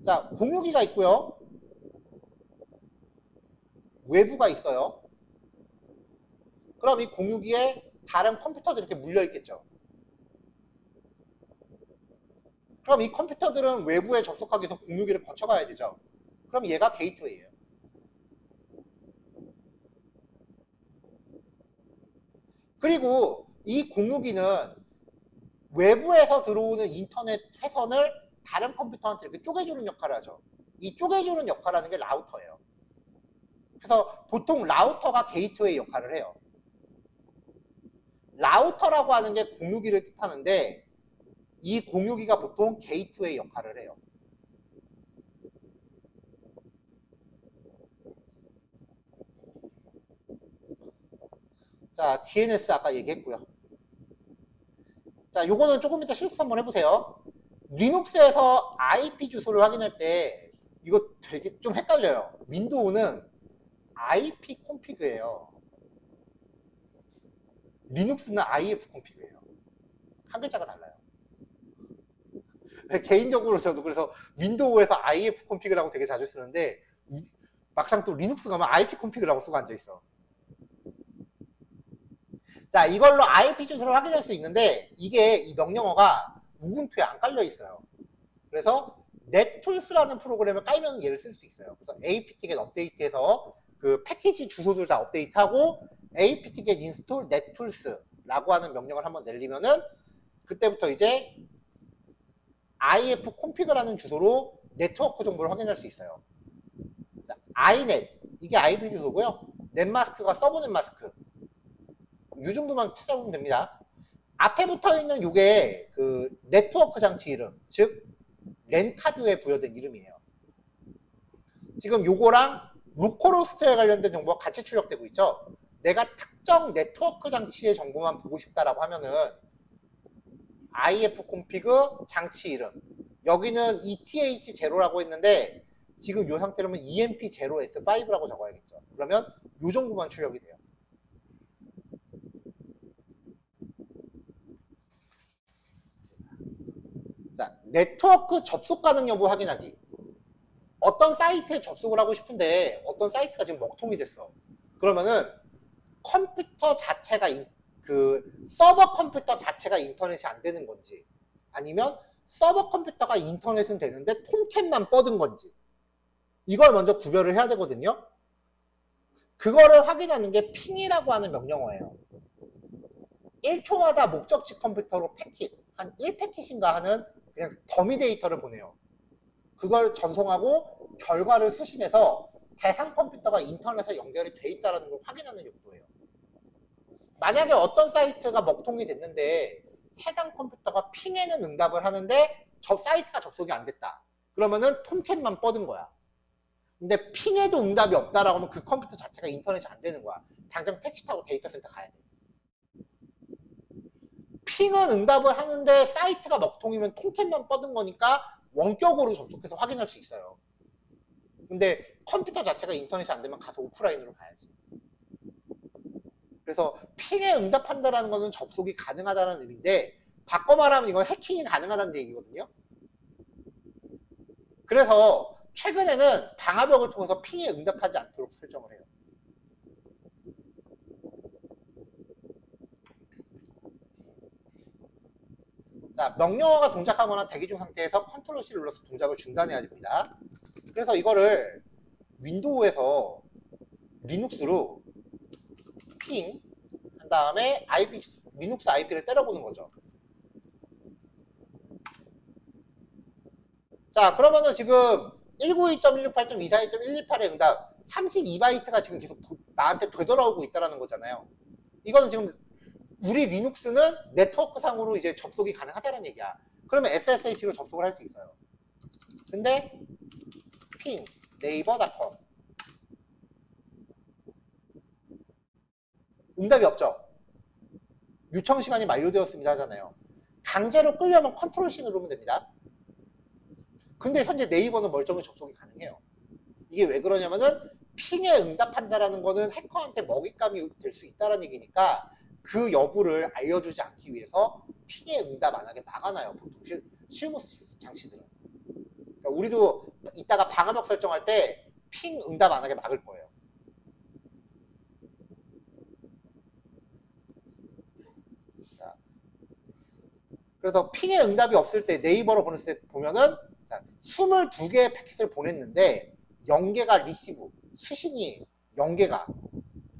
자, 공유기가 있고요. 외부가 있어요. 그럼 이 공유기에 다른 컴퓨터들이 이렇게 물려 있겠죠. 그럼 이 컴퓨터들은 외부에 접속하기 위해서 공유기를 거쳐가야 되죠. 그럼 얘가 게이트웨이예요. 그리고 이 공유기는 외부에서 들어오는 인터넷 회선을 다른 컴퓨터한테 이렇게 쪼개주는 역할을 하죠. 이 쪼개주는 역할을 하는 게 라우터예요. 그래서 보통 라우터가 게이트웨이 역할을 해요. 라우터라고 하는 게 공유기를 뜻하는데, 이 공유기가 보통 게이트웨이 역할을 해요. 자, DNS 아까 얘기했고요. 자, 요거는 조금 이따 실습 한번 해보세요. 리눅스에서 IP 주소를 확인할 때 이거 되게 좀 헷갈려요. 윈도우는 IP 콘피그예요. 리눅스는 IF 콘피그예요. 한 글자가 달라요. 개인적으로 저도 그래서 윈도우에서 IF 콘피그라고 되게 자주 쓰는데, 막상 또 리눅스 가면 IP 콘피그라고 쓰고 앉아있어. 자, 이걸로 IP 주소를 확인할 수 있는데, 이게 이 명령어가 우분투에 안 깔려 있어요. 그래서 넷툴스라는 프로그램을 깔면 얘를 쓸 수 있어요. 그래서 apt-get 업데이트해서 그 패키지 주소들 다 업데이트하고 apt-get install nettools 라고 하는 명령을 한번 내리면은 그때부터 이제 if config라는 주소로 네트워크 정보를 확인할 수 있어요. 자, inet, 이게 IP 주소고요. 넷마스크가 서브넷 마스크. 이 정도만 찾아보면 됩니다. 앞에 붙어 있는 요게 그 네트워크 장치 이름, 즉 랜 카드에 부여된 이름이에요. 지금 요거랑 로컬호스트에 관련된 정보가 같이 출력되고 있죠. 내가 특정 네트워크 장치의 정보만 보고 싶다라고 하면은 ifconfig 장치 이름, 여기는 ETH0라고 했는데 지금 요 상태로는 EMP0S5라고 적어야겠죠. 그러면 요 정도만 출력이 돼요. 자, 네트워크 접속 가능 여부 확인하기. 어떤 사이트에 접속을 하고 싶은데 어떤 사이트가 지금 먹통이 됐어. 그러면은 컴퓨터 자체가 그 서버 컴퓨터 자체가 인터넷이 안 되는 건지, 아니면 서버 컴퓨터가 인터넷은 되는데 톰캣만 뻗은 건지, 이걸 먼저 구별을 해야 되거든요. 그거를 확인하는 게 핑이라고 하는 명령어예요. 1초마다 목적지 컴퓨터로 패킷, 한 1패킷인가 하는 그냥 더미 데이터를 보내요. 그걸 전송하고 결과를 수신해서 대상 컴퓨터가 인터넷에 연결이 돼 있다는 걸 확인하는 용도예요. 만약에 어떤 사이트가 먹통이 됐는데 해당 컴퓨터가 핑에는 응답을 하는데 저 사이트가 접속이 안 됐다. 그러면은 톰캣만 뻗은 거야. 근데 핑에도 응답이 없다라고 하면 그 컴퓨터 자체가 인터넷이 안 되는 거야. 당장 택시 타고 데이터 센터 가야 돼. 핑은 응답을 하는데 사이트가 먹통이면 톰캣만 뻗은 거니까 원격으로 접속해서 확인할 수 있어요. 근데 컴퓨터 자체가 인터넷이 안 되면 가서 오프라인으로 가야지. 그래서 핑에 응답한다라는 거는 접속이 가능하다는 의미인데, 바꿔 말하면 이건 해킹이 가능하다는 얘기거든요. 그래서 최근에는 방화벽을 통해서 핑에 응답하지 않도록 설정을 해요. 자, 명령어가 동작하거나 대기 중 상태에서 컨트롤 C를 눌러서 동작을 중단해야 됩니다. 그래서 이거를 윈도우에서 리눅스로 핑 한 다음에 IP, 리눅스 IP를 때려보는 거죠. 자, 그러면은 지금 192.168.242.128의 응답 32바이트가 지금 계속 나한테 되돌아오고 있다는 거잖아요. 이거는 지금 우리 리눅스는 네트워크상으로 이제 접속이 가능하다는 얘기야. 그러면 SSH로 접속을 할 수 있어요. 근데 핑 네이버.com 응답이 없죠. 요청 시간이 만료되었습니다 하잖아요. 강제로 끌려면 컨트롤 C 누르면 됩니다. 근데 현재 네이버는 멀쩡히 접속이 가능해요. 이게 왜 그러냐면은 핑에 응답한다라는 거는 해커한테 먹잇감이 될 수 있다는 얘기니까 그 여부를 알려주지 않기 위해서 핑에 응답 안 하게 막아놔요. 보통 실무 장치들은. 그러니까 우리도 이따가 방화벽 설정할 때 핑 응답 안 하게 막을 거예요. 자, 그래서 핑에 응답이 없을 때 네이버로 보냈을 때 보면은 22개의 패킷을 보냈는데 0개가 리시브, 수신이 0개가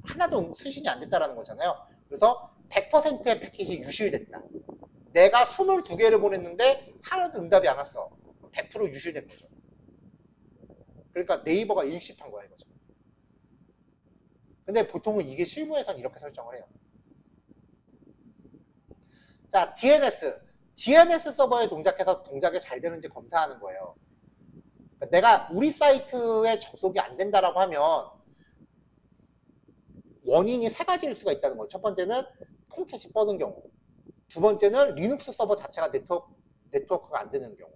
하나도 수신이 안 됐다라는 거잖아요. 그래서 100%의 패킷이 유실됐다. 내가 22개를 보냈는데 하나도 응답이 안 왔어. 100% 유실된 거죠. 그러니까 네이버가 일십한 거야 이거죠. 근데 보통은 이게 실무에서는 이렇게 설정을 해요. 자, DNS 서버에 동작해서 동작이 잘 되는지 검사하는 거예요. 그러니까 내가 우리 사이트에 접속이 안 된다라고 하면 원인이 세 가지일 수가 있다는 거예요. 첫 번째는 톰캣이 뻗은 경우, 두 번째는 리눅스 서버 자체가 네트워크가 안 되는 경우.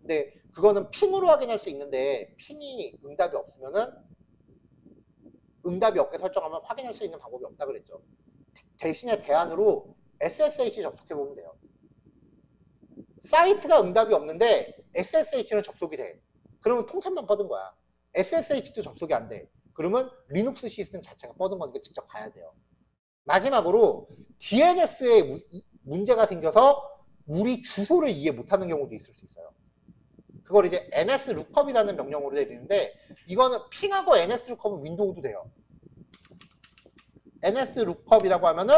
근데 그거는 핑으로 확인할 수 있는데 핑이 응답이 없으면은 응답이 없게 설정하면 확인할 수 있는 방법이 없다 그랬죠. 대신에 대안으로 SSH 접속해 보면 돼요. 사이트가 응답이 없는데 SSH는 접속이 돼. 그러면 톰캣만 뻗은 거야. SSH도 접속이 안 돼. 그러면 리눅스 시스템 자체가 뻗은 거니까 직접 가야 돼요. 마지막으로 DNS에 문제가 생겨서 우리 주소를 이해 못하는 경우도 있을 수 있어요. 그걸 이제 nslookup이라는 명령어로 내리는데 이거는 핑하고 nslookup은 윈도우도 돼요. nslookup이라고 하면은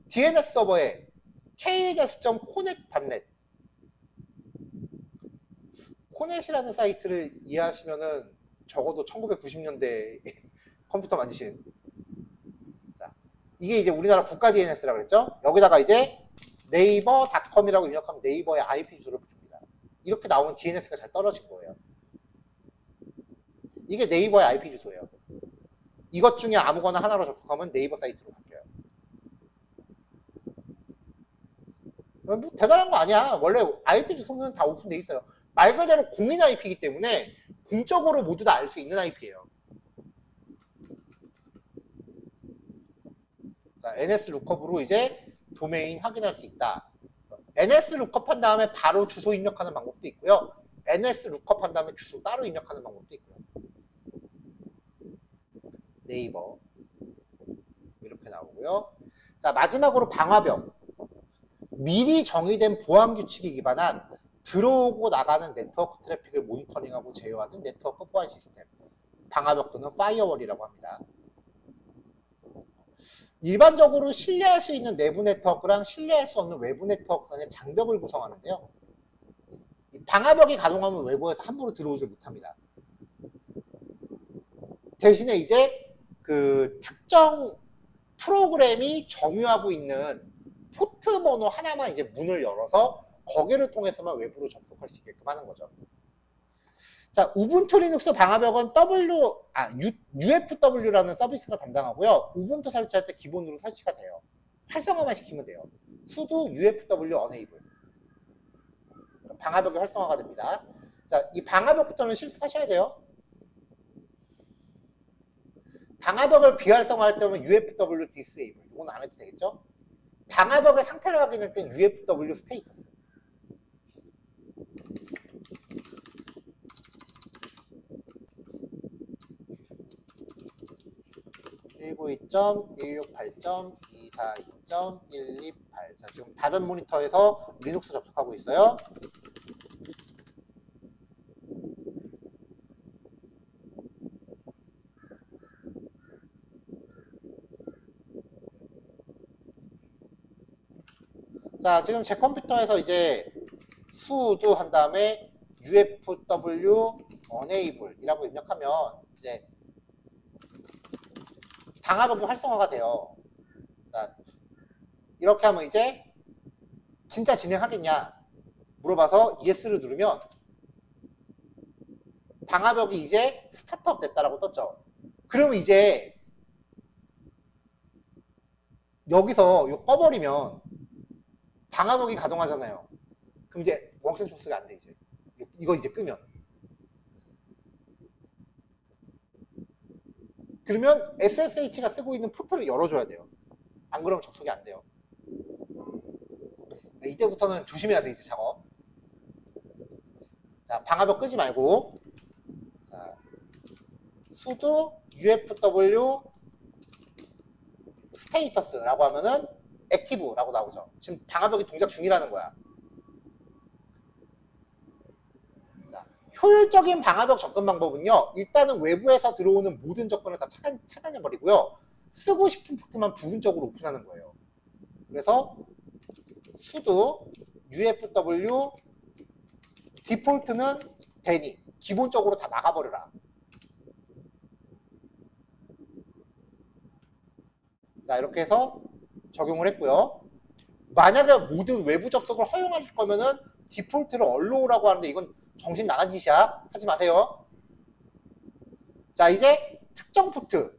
DNS 서버에 kns.connect.net 코넷이라는 사이트를 이해하시면은 적어도 1990년대 컴퓨터 만드신, 자, 이게 이제 우리나라 국가 DNS라고 그랬죠? 여기다가 이제 네이버.com이라고 입력하면 네이버의 IP 주소를 줍니다. 이렇게 나오면 DNS가 잘 떨어진 거예요. 이게 네이버의 IP 주소예요. 이것 중에 아무거나 하나로 접속하면 네이버 사이트로 바뀌어요. 뭐 대단한 거 아니야. 원래 IP 주소는 다 오픈돼 있어요. 말 그대로 공인 IP이기 때문에 공적으로 모두 다 알 수 있는 IP예요. 자, nslookup으로 이제 도메인 확인할 수 있다. nslookup 한 다음에 바로 주소 입력하는 방법도 있고요. nslookup 한 다음에 주소 따로 입력하는 방법도 있고요. 네이버 이렇게 나오고요. 자, 마지막으로 방화벽. 미리 정의된 보안 규칙에 기반한 들어오고 나가는 네트워크 트래픽을 모니터링하고 제어하는 네트워크 보안 시스템. 방화벽 또는 파이어월이라고 합니다. 일반적으로 신뢰할 수 있는 내부 네트워크랑 신뢰할 수 없는 외부 네트워크 간의 장벽을 구성하는데요. 방화벽이 가동하면 외부에서 함부로 들어오지 못합니다. 대신에 이제 그 특정 프로그램이 점유하고 있는 포트 번호 하나만 이제 문을 열어서 거기를 통해서만 외부로 접속할 수 있게끔 하는 거죠. 자, 우분투 리눅스 방화벽은 UFW라는 서비스가 담당하고요. 우분투 설치할 때 기본으로 설치가 돼요. 활성화만 시키면 돼요. sudo UFW enable. 방화벽이 활성화가 됩니다. 자, 이 방화벽부터는 실습하셔야 돼요. 방화벽을 비활성화할 때는 UFW disable. 이건 안 해도 되겠죠? 방화벽의 상태를 확인할 땐 UFW status. (192.168.242.128) 자, 지금 다른 모니터에서 리눅스 접속하고 있어요. 자, 지금 제 컴퓨터에서 이제 sudo 한 다음에 ufw enable 이라고 입력하면 이제 방화벽이 활성화가 돼요. 자, 이렇게 하면 이제 진짜 진행하겠냐 물어봐서 yes를 누르면 방화벽이 이제 스타트업 됐다라고 떴죠. 그러면 이제 여기서 이거 꺼버리면 방화벽이 가동하잖아요. 그럼 이제 워킹 소스가 안 돼, 이제. 이거 이제 끄면. 그러면 SSH가 쓰고 있는 포트를 열어줘야 돼요. 안 그러면 접속이 안 돼요. 이때부터는 조심해야 돼, 이제 작업. 자, 방화벽 끄지 말고. 자, sudo ufw status라고 하면은 액티브라고 나오죠. 지금 방화벽이 동작 중이라는 거야. 자, 효율적인 방화벽 접근 방법은요. 일단은 외부에서 들어오는 모든 접근을 다 차단해버리고요. 쓰고 싶은 포트만 부분적으로 오픈하는 거예요. 그래서 sudo ufw 디폴트는 되니 기본적으로 다 막아버려라. 자, 이렇게 해서 적용을 했고요. 만약에 모든 외부 접속을 허용할 거면은 디폴트를 allow라고 하는데 이건 정신 나간 짓이야. 하지 마세요. 자, 이제 특정 포트.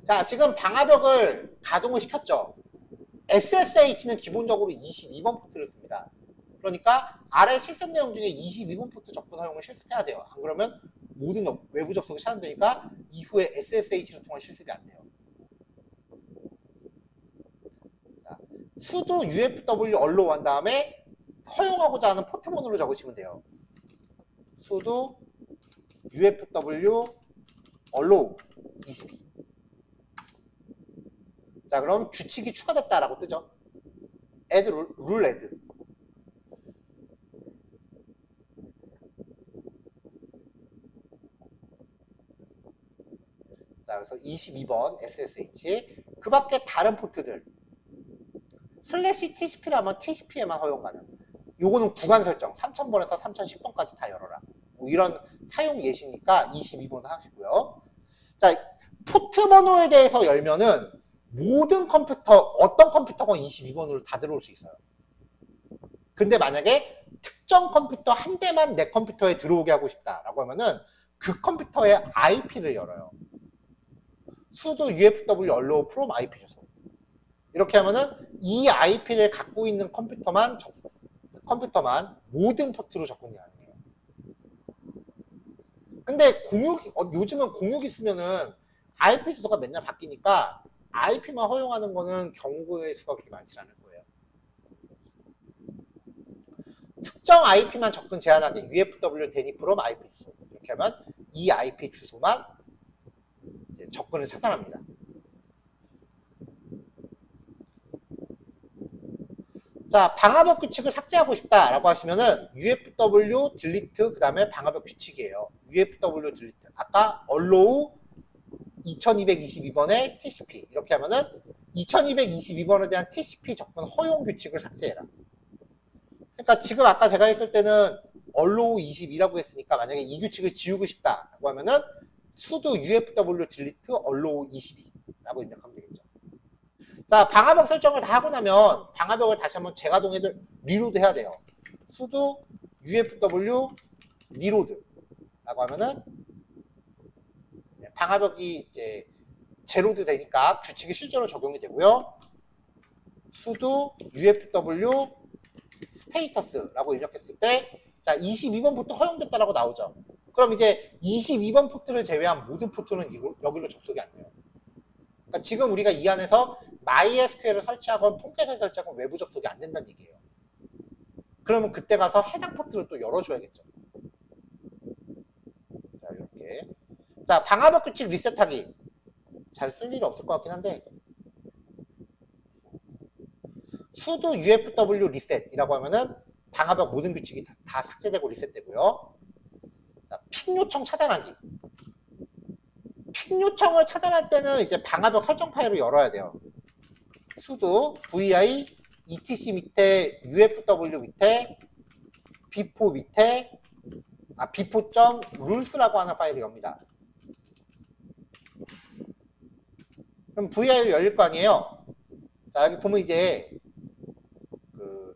자, 지금 방화벽을 가동을 시켰죠. SSH는 기본적으로 22번 포트를 씁니다. 그러니까 아래 실습 내용 중에 22번 포트 접근 허용을 실습해야 돼요. 안 그러면 모든 외부 접속이 차단되니까 이후에 SSH를 통한 실습이 안 돼요. 자, sudo ufw allow 한 다음에 허용하고자 하는 포트 번호를 적으시면 돼요. sudo ufw allow 22. 자, 그럼 규칙이 추가됐다라고 뜨죠. add rule add. 자, 그래서 22번 SSH. 그 밖에 다른 포트들. 슬래시 TCP라면 TCP에만 허용 가능. 요거는 구간 설정. 3000번에서 3010번까지 다 열어라. 뭐 이런 사용 예시니까 22번 하시고요. 자, 포트 번호에 대해서 열면은 모든 컴퓨터, 어떤 컴퓨터건 22번으로 다 들어올 수 있어요. 근데 만약에 특정 컴퓨터 한 대만 내 컴퓨터에 들어오게 하고 싶다라고 하면은 그 컴퓨터의 IP를 열어요. sudo ufw allow from IP 주소. 이렇게 하면은 이 IP를 갖고 있는 컴퓨터만 모든 포트로 접근이 가능해요. 근데 요즘은 공육 있으면은 IP 주소가 맨날 바뀌니까 IP만 허용하는 거는 경우의 수가 그렇게 많지 않을 거예요. 특정 IP만 접근 제한하기 UFW 대니 from IP 주소. 이렇게 하면 이 IP 주소만 이제 접근을 차단합니다. 자, 방화벽 규칙을 삭제하고 싶다라고 하시면은 UFW delete 그 다음에 방화벽 규칙이에요. UFW delete. 아까 allow 2222번의 TCP 이렇게 하면은 2222번에 대한 TCP 접근 허용 규칙을 삭제해라. 그러니까 지금 아까 제가 했을 때는 allow 22라고 했으니까 만약에 이 규칙을 지우고 싶다라고 하면은 sudo ufw delete allow 22라고 입력하면 되겠죠. 자, 방화벽 설정을 다 하고 나면 방화벽을 다시 한번 재가동해도 리로드 해야 돼요. sudo ufw 리로드라고 하면은 방화벽이 이제 제로드 되니까 규칙이 실제로 적용이 되고요. sudo ufw 스테이터스라고 입력했을 때 자 22번 포트 허용됐다라고 나오죠. 그럼 이제 22번 포트를 제외한 모든 포트는 여기로 접속이 안 돼요. 그러니까 지금 우리가 이 안에서 MySQL을 설치하건 통계를 설치하건 외부 접속이 안 된다는 얘기예요. 그러면 그때 가서 해당 포트를 또 열어줘야겠죠. 자, 이렇게. 자, 방화벽 규칙 리셋하기. 잘 쓸 일이 없을 것 같긴 한데, sudo ufw reset이라고 하면은 방화벽 모든 규칙이 다 삭제되고 리셋되고요. 자, 픽 요청 차단하기. 픽 요청을 차단할 때는 이제 방화벽 설정 파일을 열어야 돼요. sudo vi etc 밑에 ufw 밑에 b포 밑에 b포.rules라고 하는 파일을 엽니다. 그럼 vi를 열릴 거 아니에요. 자, 여기 보면 이제 그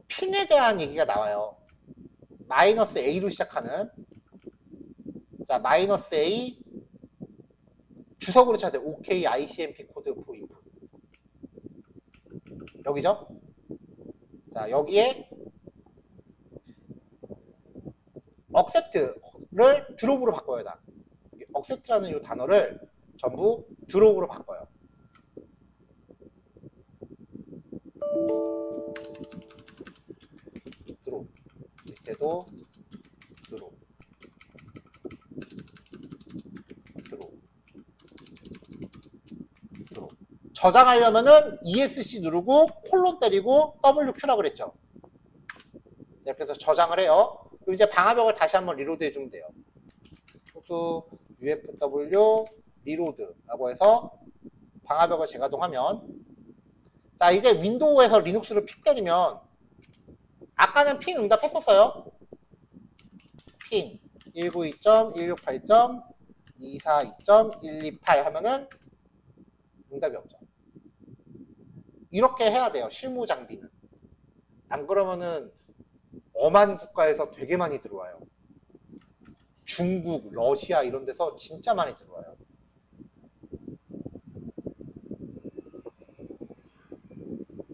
핀에 대한 얘기가 나와요. -a로 시작하는 자 -a 주석으로 찾으세요. OK ICMP 코드 포 인풋 여기죠. 자 여기에 accept를 드롭으로 바꿔야 돼. accept라는 이 단어를 전부 드롭으로 바꿔요. 드롭 밑에도 드롭 저장하려면은 ESC 누르고 콜론 때리고 WQ라고 그랬죠. 이렇게 해서 저장을 해요. 그럼 이제 방화벽을 다시 한번 리로드 해주면 돼요. sudo ufw 리로드라고 해서 방화벽을 재가동하면 자 이제 윈도우에서 리눅스를 픽 때리면 아까는 핀 응답했었어요. 핀 192.168.242.128 하면은 응답이 없죠. 이렇게 해야 돼요. 실무 장비는. 안 그러면은 엄한 국가에서 되게 많이 들어와요. 중국, 러시아 이런 데서 진짜 많이 들어와요.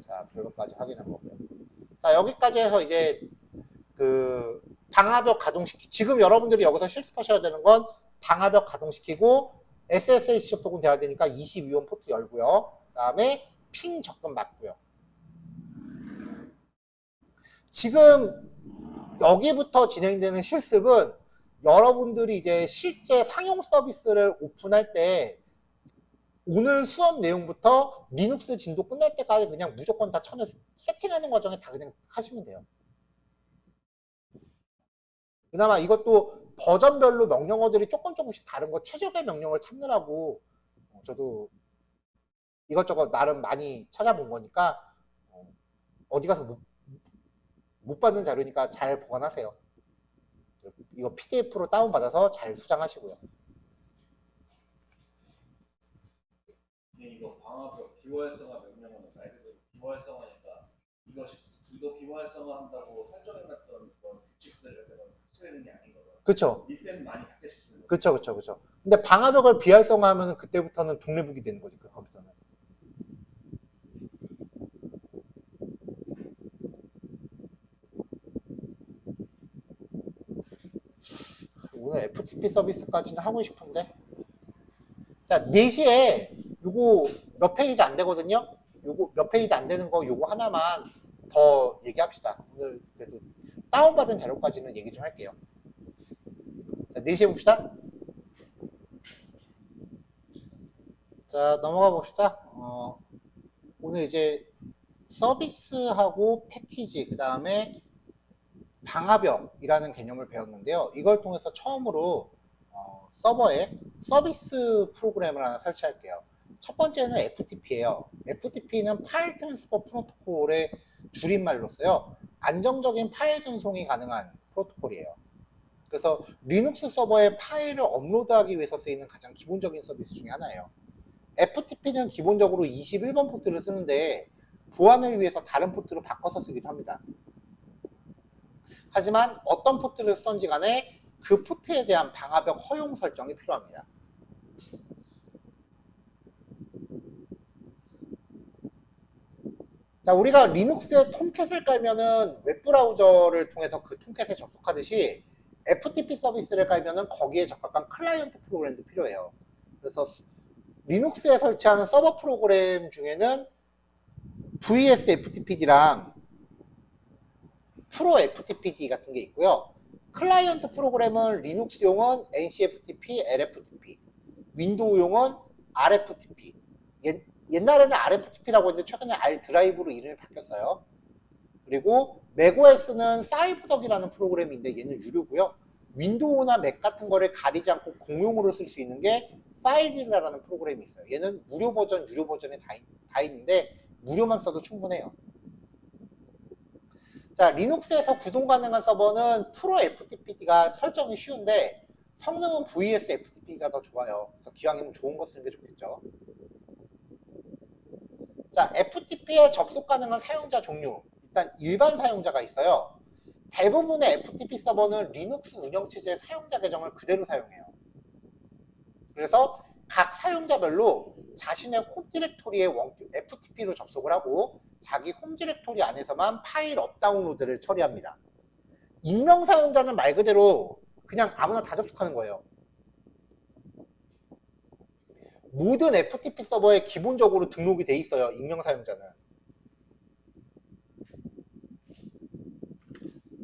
자, 별것까지 확인한 거고요. 자, 여기까지 해서 이제 그 방화벽 가동시키 지금 여러분들이 여기서 실습하셔야 되는 건 방화벽 가동시키고 SSH 접속은 돼야 되니까 22번 포트 열고요. 그 다음에 핑 접근 맞고요. 지금 여기부터 진행되는 실습은 여러분들이 이제 실제 상용 서비스를 오픈할 때 오늘 수업 내용부터 리눅스 진도 끝날 때까지 그냥 무조건 다 처음에 세팅하는 과정에 다 그냥 하시면 돼요. 그나마 이것도 버전별로 명령어들이 조금씩 다른 거 최적의 명령을 찾느라고 저도 이것저것 나름 많이 찾아본 거니까 어디 가서 못 받는 자료니까 잘 보관하세요. 이거 PDF로 다운받아서 잘 수정하시고요. 이거 방화벽 비활성화 명령어는 말 그대로 비활성화니까 이거 비활성화한다고 설정해놨던 그런 규칙들을 삭제되는 게 아니거든요. 그쵸. 리셋 많이 삭제시키는 거죠. 그쵸. 근데 방화벽을 비활성화하면 그때부터는 독립북이 되는 거지, 그 컴퓨터는. 오늘 FTP 서비스까지는 하고 싶은데. 자, 4시에 요거 몇 페이지 안 되거든요? 요거 몇 페이지 안 되는 거 요거 하나만 더 얘기합시다. 오늘 그래도 다운받은 자료까지는 얘기 좀 할게요. 자, 4시에 봅시다. 자, 넘어가 봅시다. 오늘 이제 서비스하고 패키지, 그 다음에 방화벽이라는 개념을 배웠는데요. 이걸 통해서 처음으로 서버에 서비스 프로그램을 하나 설치할게요. 첫 번째는 FTP예요. FTP는 파일 트랜스퍼 프로토콜의 줄임말로서요. 안정적인 파일 전송이 가능한 프로토콜이에요. 그래서 리눅스 서버에 파일을 업로드하기 위해서 쓰이는 가장 기본적인 서비스 중에 하나예요. FTP는 기본적으로 21번 포트를 쓰는데 보안을 위해서 다른 포트로 바꿔서 쓰기도 합니다. 하지만 어떤 포트를 쓰던지 간에 그 포트에 대한 방화벽 허용 설정이 필요합니다. 자, 우리가 리눅스에 톰캣을 깔면은 웹브라우저를 통해서 그 톰캣에 접속하듯이 FTP 서비스를 깔면은 거기에 적합한 클라이언트 프로그램도 필요해요. 그래서 리눅스에 설치하는 서버 프로그램 중에는 VS FTPD랑 프로 FTPD 같은 게 있고요. 클라이언트 프로그램은 리눅스용은 NCFTP, LFTP, 윈도우용은 RFTP. 옛날에는 RFTP라고 했는데 최근에 R 드라이브로 이름이 바뀌었어요. 그리고 맥OS는 사이버덕이라는 프로그램인데 얘는 유료고요. 윈도우나 맥 같은 거를 가리지 않고 공용으로 쓸 수 있는 게 파일딜러라는 프로그램이 있어요. 얘는 무료 버전, 유료 버전이 다 있는데 무료만 써도 충분해요. 자, 리눅스에서 구동 가능한 서버는 프로 FTPD가 설정이 쉬운데 성능은 VS FTP가 더 좋아요. 그래서 기왕이면 좋은 거 쓰는 게 좋겠죠. 자, FTP에 접속 가능한 사용자 종류. 일단 일반 사용자가 있어요. 대부분의 FTP 서버는 리눅스 운영체제의 사용자 계정을 그대로 사용해요. 그래서 각 사용자별로 자신의 홈 디렉토리에 FTP로 접속을 하고 자기 홈 디렉토리 안에서만 파일 업다운로드를 처리합니다. 익명 사용자는 말 그대로 그냥 아무나 다 접속하는 거예요. 모든 FTP 서버에 기본적으로 등록이 돼 있어요. 익명 사용자는.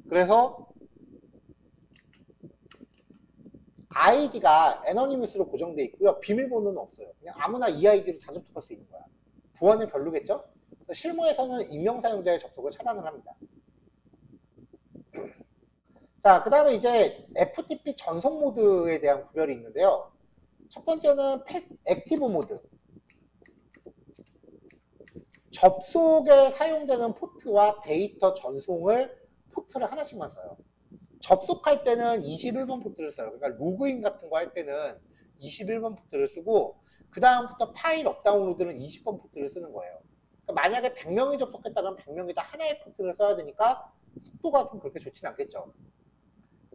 그래서 아이디가 애너니머스로 고정돼 있고요. 비밀번호는 없어요. 그냥 아무나 이 아이디로 다 접속할 수 있는 거야. 보안은 별로겠죠? 실무에서는 익명 사용자의 접속을 차단을 합니다. 자, 그 다음에 이제 FTP 전송 모드에 대한 구별이 있는데요. 첫 번째는 액티브 모드. 접속에 사용되는 포트와 데이터 전송을 포트를 하나씩만 써요. 접속할 때는 21번 포트를 써요. 그러니까 로그인 같은 거 할 때는 21번 포트를 쓰고 그 다음부터 파일 업다운로드는 20번 포트를 쓰는 거예요. 그러니까 만약에 100명이 접속했다면 100명이 다 하나의 포트를 써야 되니까 속도가 좀 그렇게 좋진 않겠죠.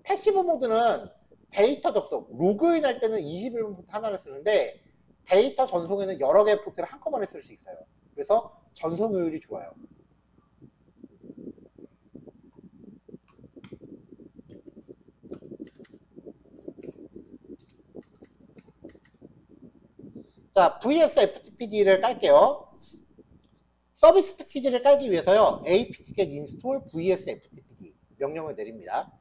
패시브 모드는 데이터 접속, 로그인 할 때는 21번 포트 하나를 쓰는데 데이터 전송에는 여러 개의 포트를 한꺼번에 쓸 수 있어요. 그래서 전송 효율이 좋아요. 자, VS FTPD를 깔게요. 서비스 패키지를 깔기 위해서요. apt-get install vs FTPD 명령을 내립니다.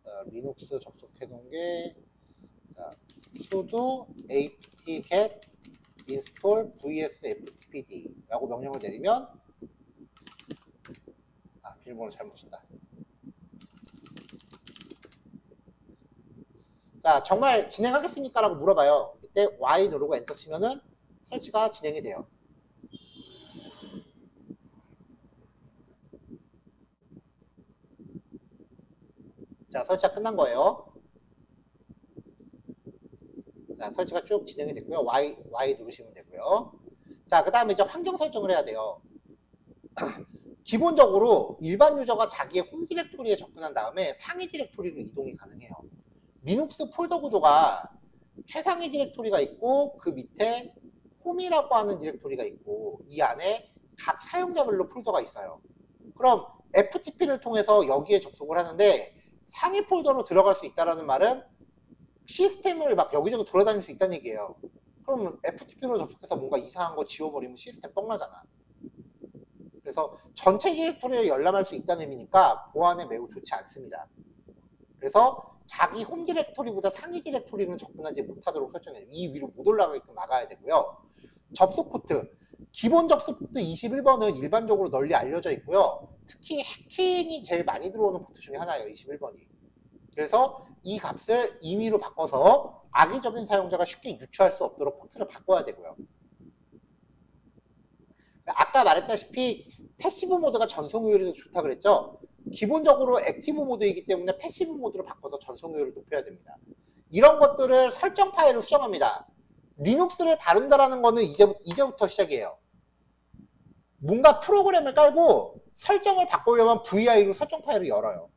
자, 리눅스 접속해 놓은 게 자, sudo apt-get install vs FTPD 라고 명령을 내리면 비밀번호 잘못 쳤다. 자, 정말 진행하겠습니까? 라고 물어봐요. 이때 Y 누르고 엔터 치면은 설치가 진행이 돼요. 자, 설치가 끝난 거예요. 자, 설치가 쭉 진행이 됐고요. Y 누르시면 되고요. 자, 그 다음에 이제 환경 설정을 해야 돼요. 기본적으로 일반 유저가 자기의 홈 디렉토리에 접근한 다음에 상위 디렉토리로 이동이 가능해요. 리눅스 폴더 구조가 최상위 디렉토리가 있고 그 밑에 홈이라고 하는 디렉토리가 있고 이 안에 각 사용자별로 폴더가 있어요. 그럼 FTP를 통해서 여기에 접속을 하는데 상위 폴더로 들어갈 수 있다는 말은 시스템을 막 여기저기 돌아다닐 수 있다는 얘기예요. 그럼 FTP로 접속해서 뭔가 이상한 거 지워버리면 시스템 뻥나잖아. 그래서 전체 디렉토리에 열람할 수 있다는 의미니까 보안에 매우 좋지 않습니다. 그래서 자기 홈 디렉토리보다 상위 디렉토리는 접근하지 못하도록 설정해요. 이 위로 못 올라가게끔 막아야 되고요. 접속 포트. 기본 접속 포트 21번은 일반적으로 널리 알려져 있고요. 특히 해킹이 제일 많이 들어오는 포트 중에 하나예요. 21번이. 그래서 이 값을 임의로 바꿔서 악의적인 사용자가 쉽게 유추할 수 없도록 포트를 바꿔야 되고요. 아까 말했다시피 패시브 모드가 전송 효율이 좋다 그랬죠? 기본적으로 액티브 모드이기 때문에 패시브 모드로 바꿔서 전송 효율을 높여야 됩니다. 이런 것들을 설정 파일로 수정합니다. 리눅스를 다룬다라는 거는 이제부터 시작이에요. 뭔가 프로그램을 깔고 설정을 바꾸려면 VI로 설정 파일을 열어요.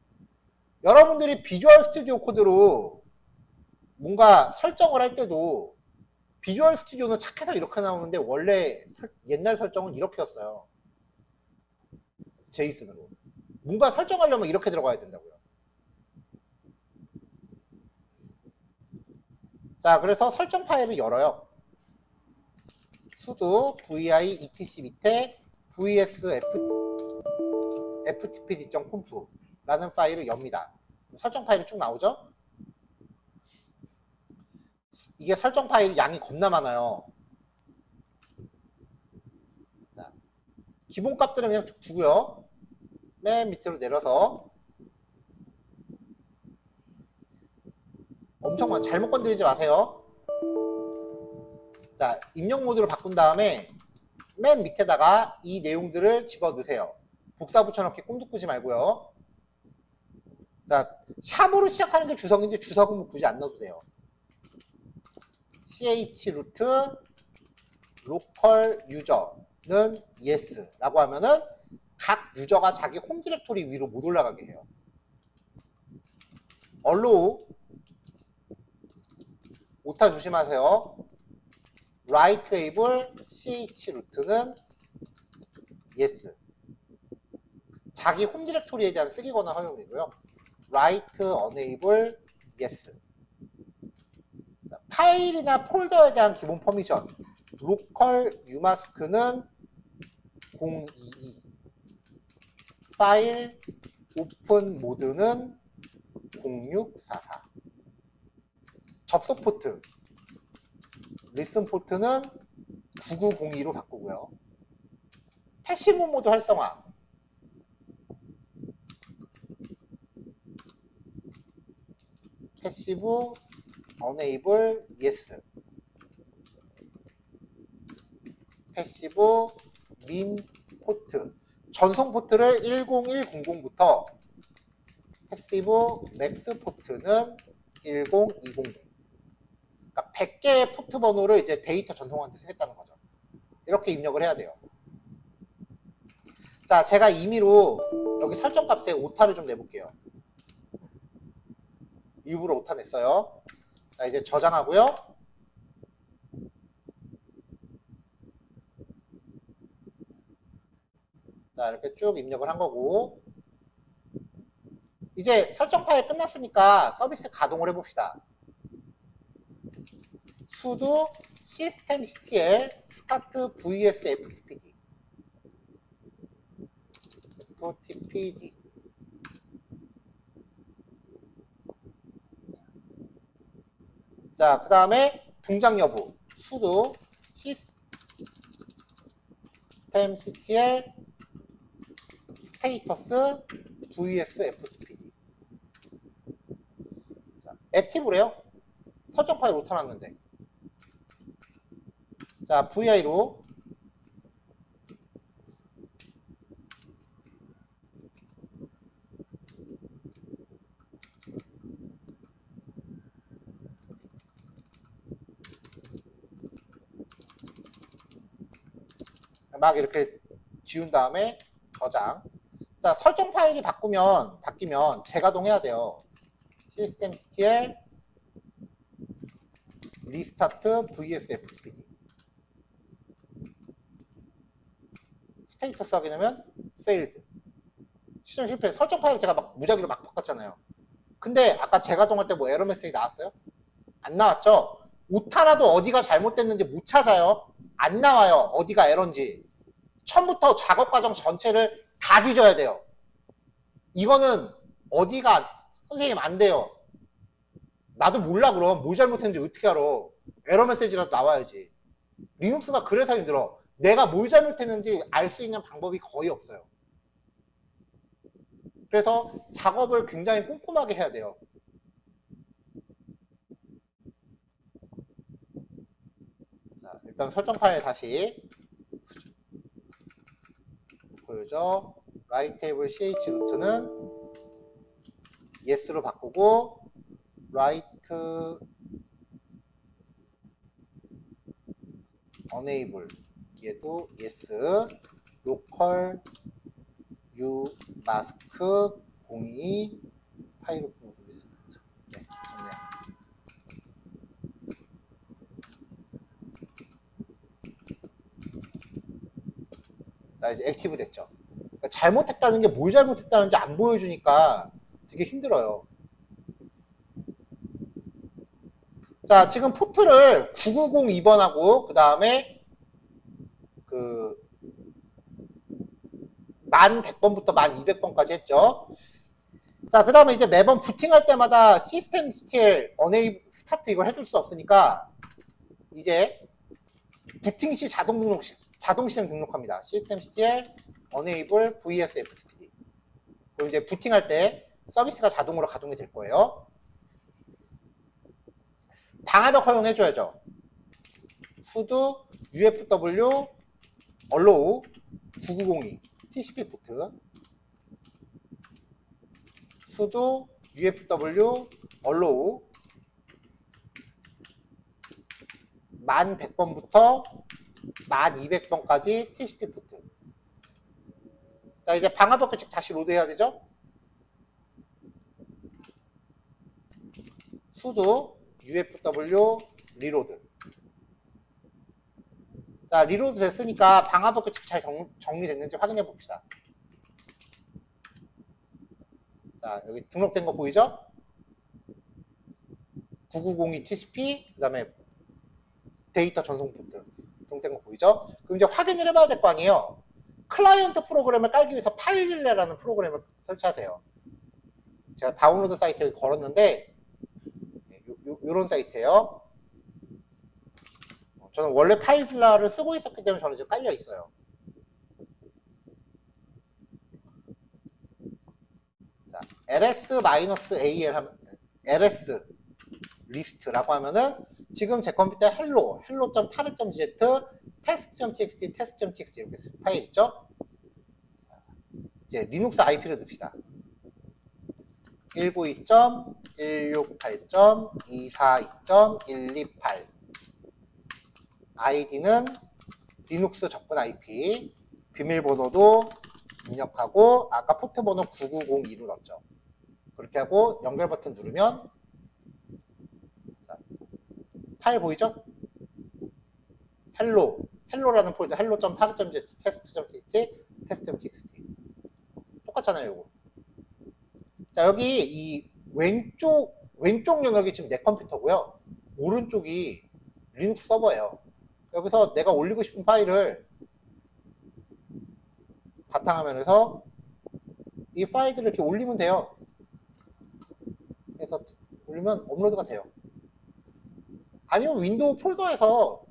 여러분들이 비주얼 스튜디오 코드로 뭔가 설정을 할 때도 비주얼 스튜디오는 착해서 이렇게 나오는데 원래 옛날 설정은 이렇게였어요. 제이슨으로. 뭔가 설정하려면 이렇게 들어가야 된다고요. 자, 그래서 설정 파일을 열어요. sudo vi etc 밑에 vs ftpd.conf 라는 파일을 엽니다. 설정 파일이 쭉 나오죠? 이게 설정 파일 양이 겁나 많아요. 자, 기본 값들은 그냥 쭉 두고요. 맨 밑으로 내려서 엄청 많아. 잘못 건드리지 마세요. 자, 입력 모드로 바꾼 다음에 맨 밑에다가 이 내용들을 집어 넣으세요. 복사 붙여넣기 꿈도 꾸지 말고요. 자, 샵으로 시작하는 게 주석인지 주석은 뭐 굳이 안 넣어도 돼요. ch 루트 로컬 유저는 yes 라고 하면은 각 유저가 자기 홈 디렉토리 위로 못 올라가게 해요. allow 오타 조심하세요. write able ch 루트는 yes. 자기 홈 디렉토리에 대한 쓰기 권한 허용이고요. write enable yes. 자, 파일이나 폴더에 대한 기본 퍼미션. local umask는 022. 파일 오픈 모드는 0644. 접속 포트. 리슨 포트는 9902로 바꾸고요. 패시브 모드 활성화. 패시브 enable yes. 패시브 min 포트. 전송 포트를 10100부터 패시브 맥스 포트는 10200. 그러니까 100개의 포트 번호를 이제 데이터 전송하는데 쓰겠다는 거죠. 이렇게 입력을 해야 돼요. 자, 제가 임의로 여기 설정 값에 오타를 좀 내볼게요. 일부러 오타 냈어요. 자, 이제 저장하고요. 자, 이렇게 쭉 입력을 한 거고. 이제 설정 파일 끝났으니까 서비스 가동을 해봅시다. sudo systemctl start vs ftpd. ftpd. 자, 그 다음에 동작 여부. sudo systemctl status vs ftpd. 자, 액티브래요. 설정 파일 오타 났는데. 자, vi로 막 이렇게 지운 다음에 저장. 자, 설정 파일이 바뀌면 재가동해야 돼요. systemctl restart vs ftpd. 스테이터스 확인하면 failed. 시전 실패. 설정 파일 제가 막 무작위로 막 바꿨잖아요. 근데 아까 재가동할 때 뭐 에러 메시지 나왔어요? 안 나왔죠? 오타라도 어디가 잘못됐는지 못 찾아요. 안 나와요. 어디가 에러인지. 처음부터 작업 과정 전체를 다 뒤져야 돼요. 이거는 어디가 선생님 안 돼요. 나도 몰라. 그럼 뭘 잘못했는지 어떻게 알아. 에러 메시지라도 나와야지. 리눅스가 그래서 힘들어. 내가 뭘 잘못했는지 알 수 있는 방법이 거의 없어요. 그래서 작업을 굉장히 꼼꼼하게 해야 돼요. 자, 일단 설정 파일 다시 보여줘. writeable ch 루트는 yes로 바꾸고 write enable 얘도 yes local u mask 02 파일 오픈 리스트. 네, 좋네요. 자, 이제 액티브 됐죠. 그러니까 잘못했다는 게 뭘 잘못했다는지 안 보여주니까 되게 힘들어요. 자, 지금 포트를 9902번하고 그 다음에 그 1100번부터 1200번까지 했죠. 자, 그 다음에 이제 매번 부팅할 때마다 시스템 STL enable 스타트 이걸 해줄 수 없으니까 이제 부팅 시 자동 실행 등록합니다. 시스템 STL enable vs FTPD. 그럼 이제 부팅할 때 서비스가 자동으로 가동이 될 거예요. 방화벽 허용해줘야죠. sudo ufw allow 9902 TCP 포트 sudo ufw allow 1100번부터 1200번까지 TCP 포트. 자, 이제 방화벽 규칙 다시 로드해야 되죠? sudo ufw reload. 자, 리로드 됐으니까 방화벽 규칙 잘 정리됐는지 확인해 봅시다. 자, 여기 등록된 거 보이죠? 9902 TCP, 그 다음에 데이터 전송 포트 등록된 거 보이죠? 그럼 이제 확인을 해봐야 될 거 아니에요? 클라이언트 프로그램을 깔기 위해서 파일릴레라는 프로그램을 설치하세요. 제가 다운로드 사이트에 걸었는데 요런 사이트예요. 저는 원래 파일릴라를 쓰고 있었기 때문에 저는 지금 깔려 있어요. 자, ls-al 하면 ls 리스트라고 하면은 지금 제 컴퓨터에 hello.tare.gz test.txt test.txt 이렇게 파일 있죠? 이제 리눅스 IP를 넣읍시다. 192.168.242.128 아이디는 리눅스 접근 IP 비밀번호도 입력하고 아까 포트 번호 9902로 넣었죠. 그렇게 하고 연결 버튼 누르면 자, 파일 보이죠? hello라는 폴더 hello.tar.z test.txt test.txt 똑같잖아요. 요거. 자, 여기 이 왼쪽 영역이 지금 내 컴퓨터고요. 오른쪽이 리눅스 서버예요. 여기서 내가 올리고 싶은 파일을 바탕화면에서 이 파일들을 이렇게 올리면 돼요. 그래서 올리면 업로드가 돼요. 아니면 윈도우 폴더에서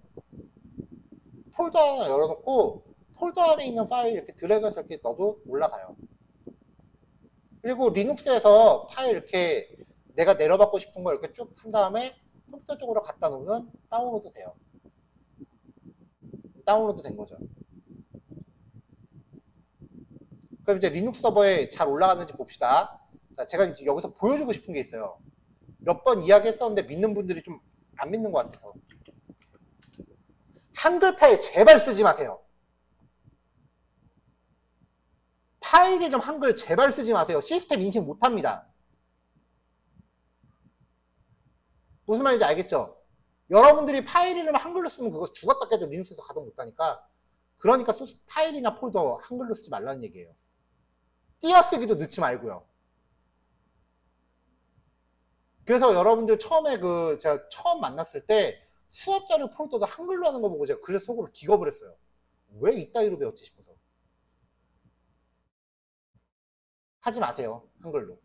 폴더 하나 열어놓고 폴더 안에 있는 파일 이렇게 드래그해서 이렇게 넣어도 올라가요. 그리고 리눅스에서 파일 이렇게 내가 내려받고 싶은 걸 이렇게 쭉 한 다음에 컴퓨터 쪽으로 갖다 놓으면 다운로드 돼요. 다운로드 된 거죠. 그럼 이제 리눅스 서버에 잘 올라갔는지 봅시다. 자, 제가 이제 여기서 보여주고 싶은 게 있어요. 몇 번 이야기했었는데 믿는 분들이 좀 안 믿는 것 같아서. 한글 파일 제발 쓰지 마세요. 파일 이름 한글 제발 쓰지 마세요. 시스템 인식 못합니다. 무슨 말인지 알겠죠? 여러분들이 파일 이름 한글로 쓰면 그거 죽었다 깨도 리눅스에서 가동 못하니까 그러니까 소스 파일이나 폴더 한글로 쓰지 말라는 얘기예요. 띄어쓰기도 넣지 말고요. 그래서 여러분들 처음에 제가 처음 만났을 때 수업 자료 폴더도 한글로 하는 거 보고 제가 그래서 속으로 기겁을 했어요. 왜 이따위로 배웠지 싶어서. 하지 마세요. 한글로.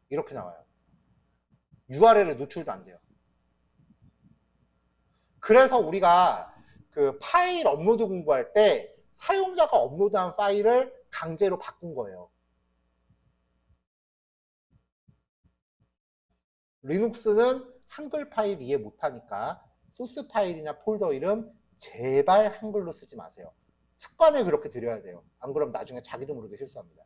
이렇게 나와요. URL에 노출도 안 돼요. 그래서 우리가 그 파일 업로드 공부할 때 사용자가 업로드한 파일을 강제로 바꾼 거예요. 리눅스는 한글 파일 이해 못하니까 소스 파일이나 폴더 이름 제발 한글로 쓰지 마세요. 습관을 그렇게 들여야 돼요. 안 그러면 나중에 자기도 모르게 실수합니다.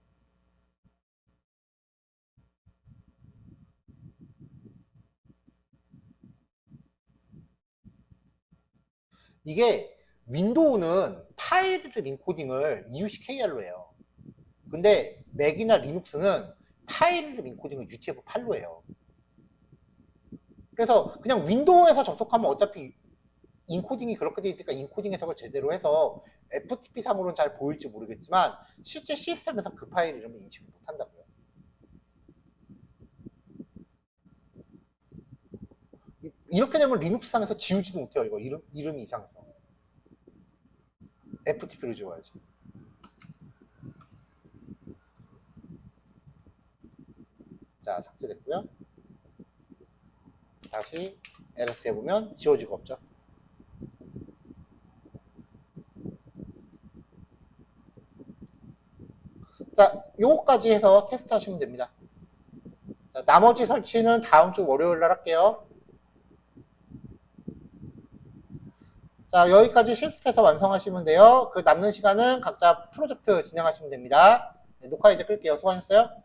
이게 윈도우는 파일 인코딩을 EUC-KR로 해요. 근데 맥이나 리눅스는 파일 인코딩을 UTF-8로 해요. 그래서 그냥 윈도우에서 접속하면 어차피 인코딩이 그렇게 돼 있으니까 인코딩 해석을 제대로 해서 FTP 상으로는 잘 보일지 모르겠지만 실제 시스템에서 그 파일 이름을 인식을 못한다고요. 이렇게 되면 리눅스 상에서 지우지도 못해요. 이거 이름이 이상해서. FTP로 지워야지. 자, 삭제됐고요. 다시 ls 해보면 지워지고 없죠. 자, 요거까지 해서 테스트 하시면 됩니다. 자, 나머지 설치는 다음 주 월요일 날 할게요. 자, 여기까지 실습해서 완성하시면 돼요. 그 남는 시간은 각자 프로젝트 진행하시면 됩니다. 네, 녹화 이제 끌게요. 수고하셨어요.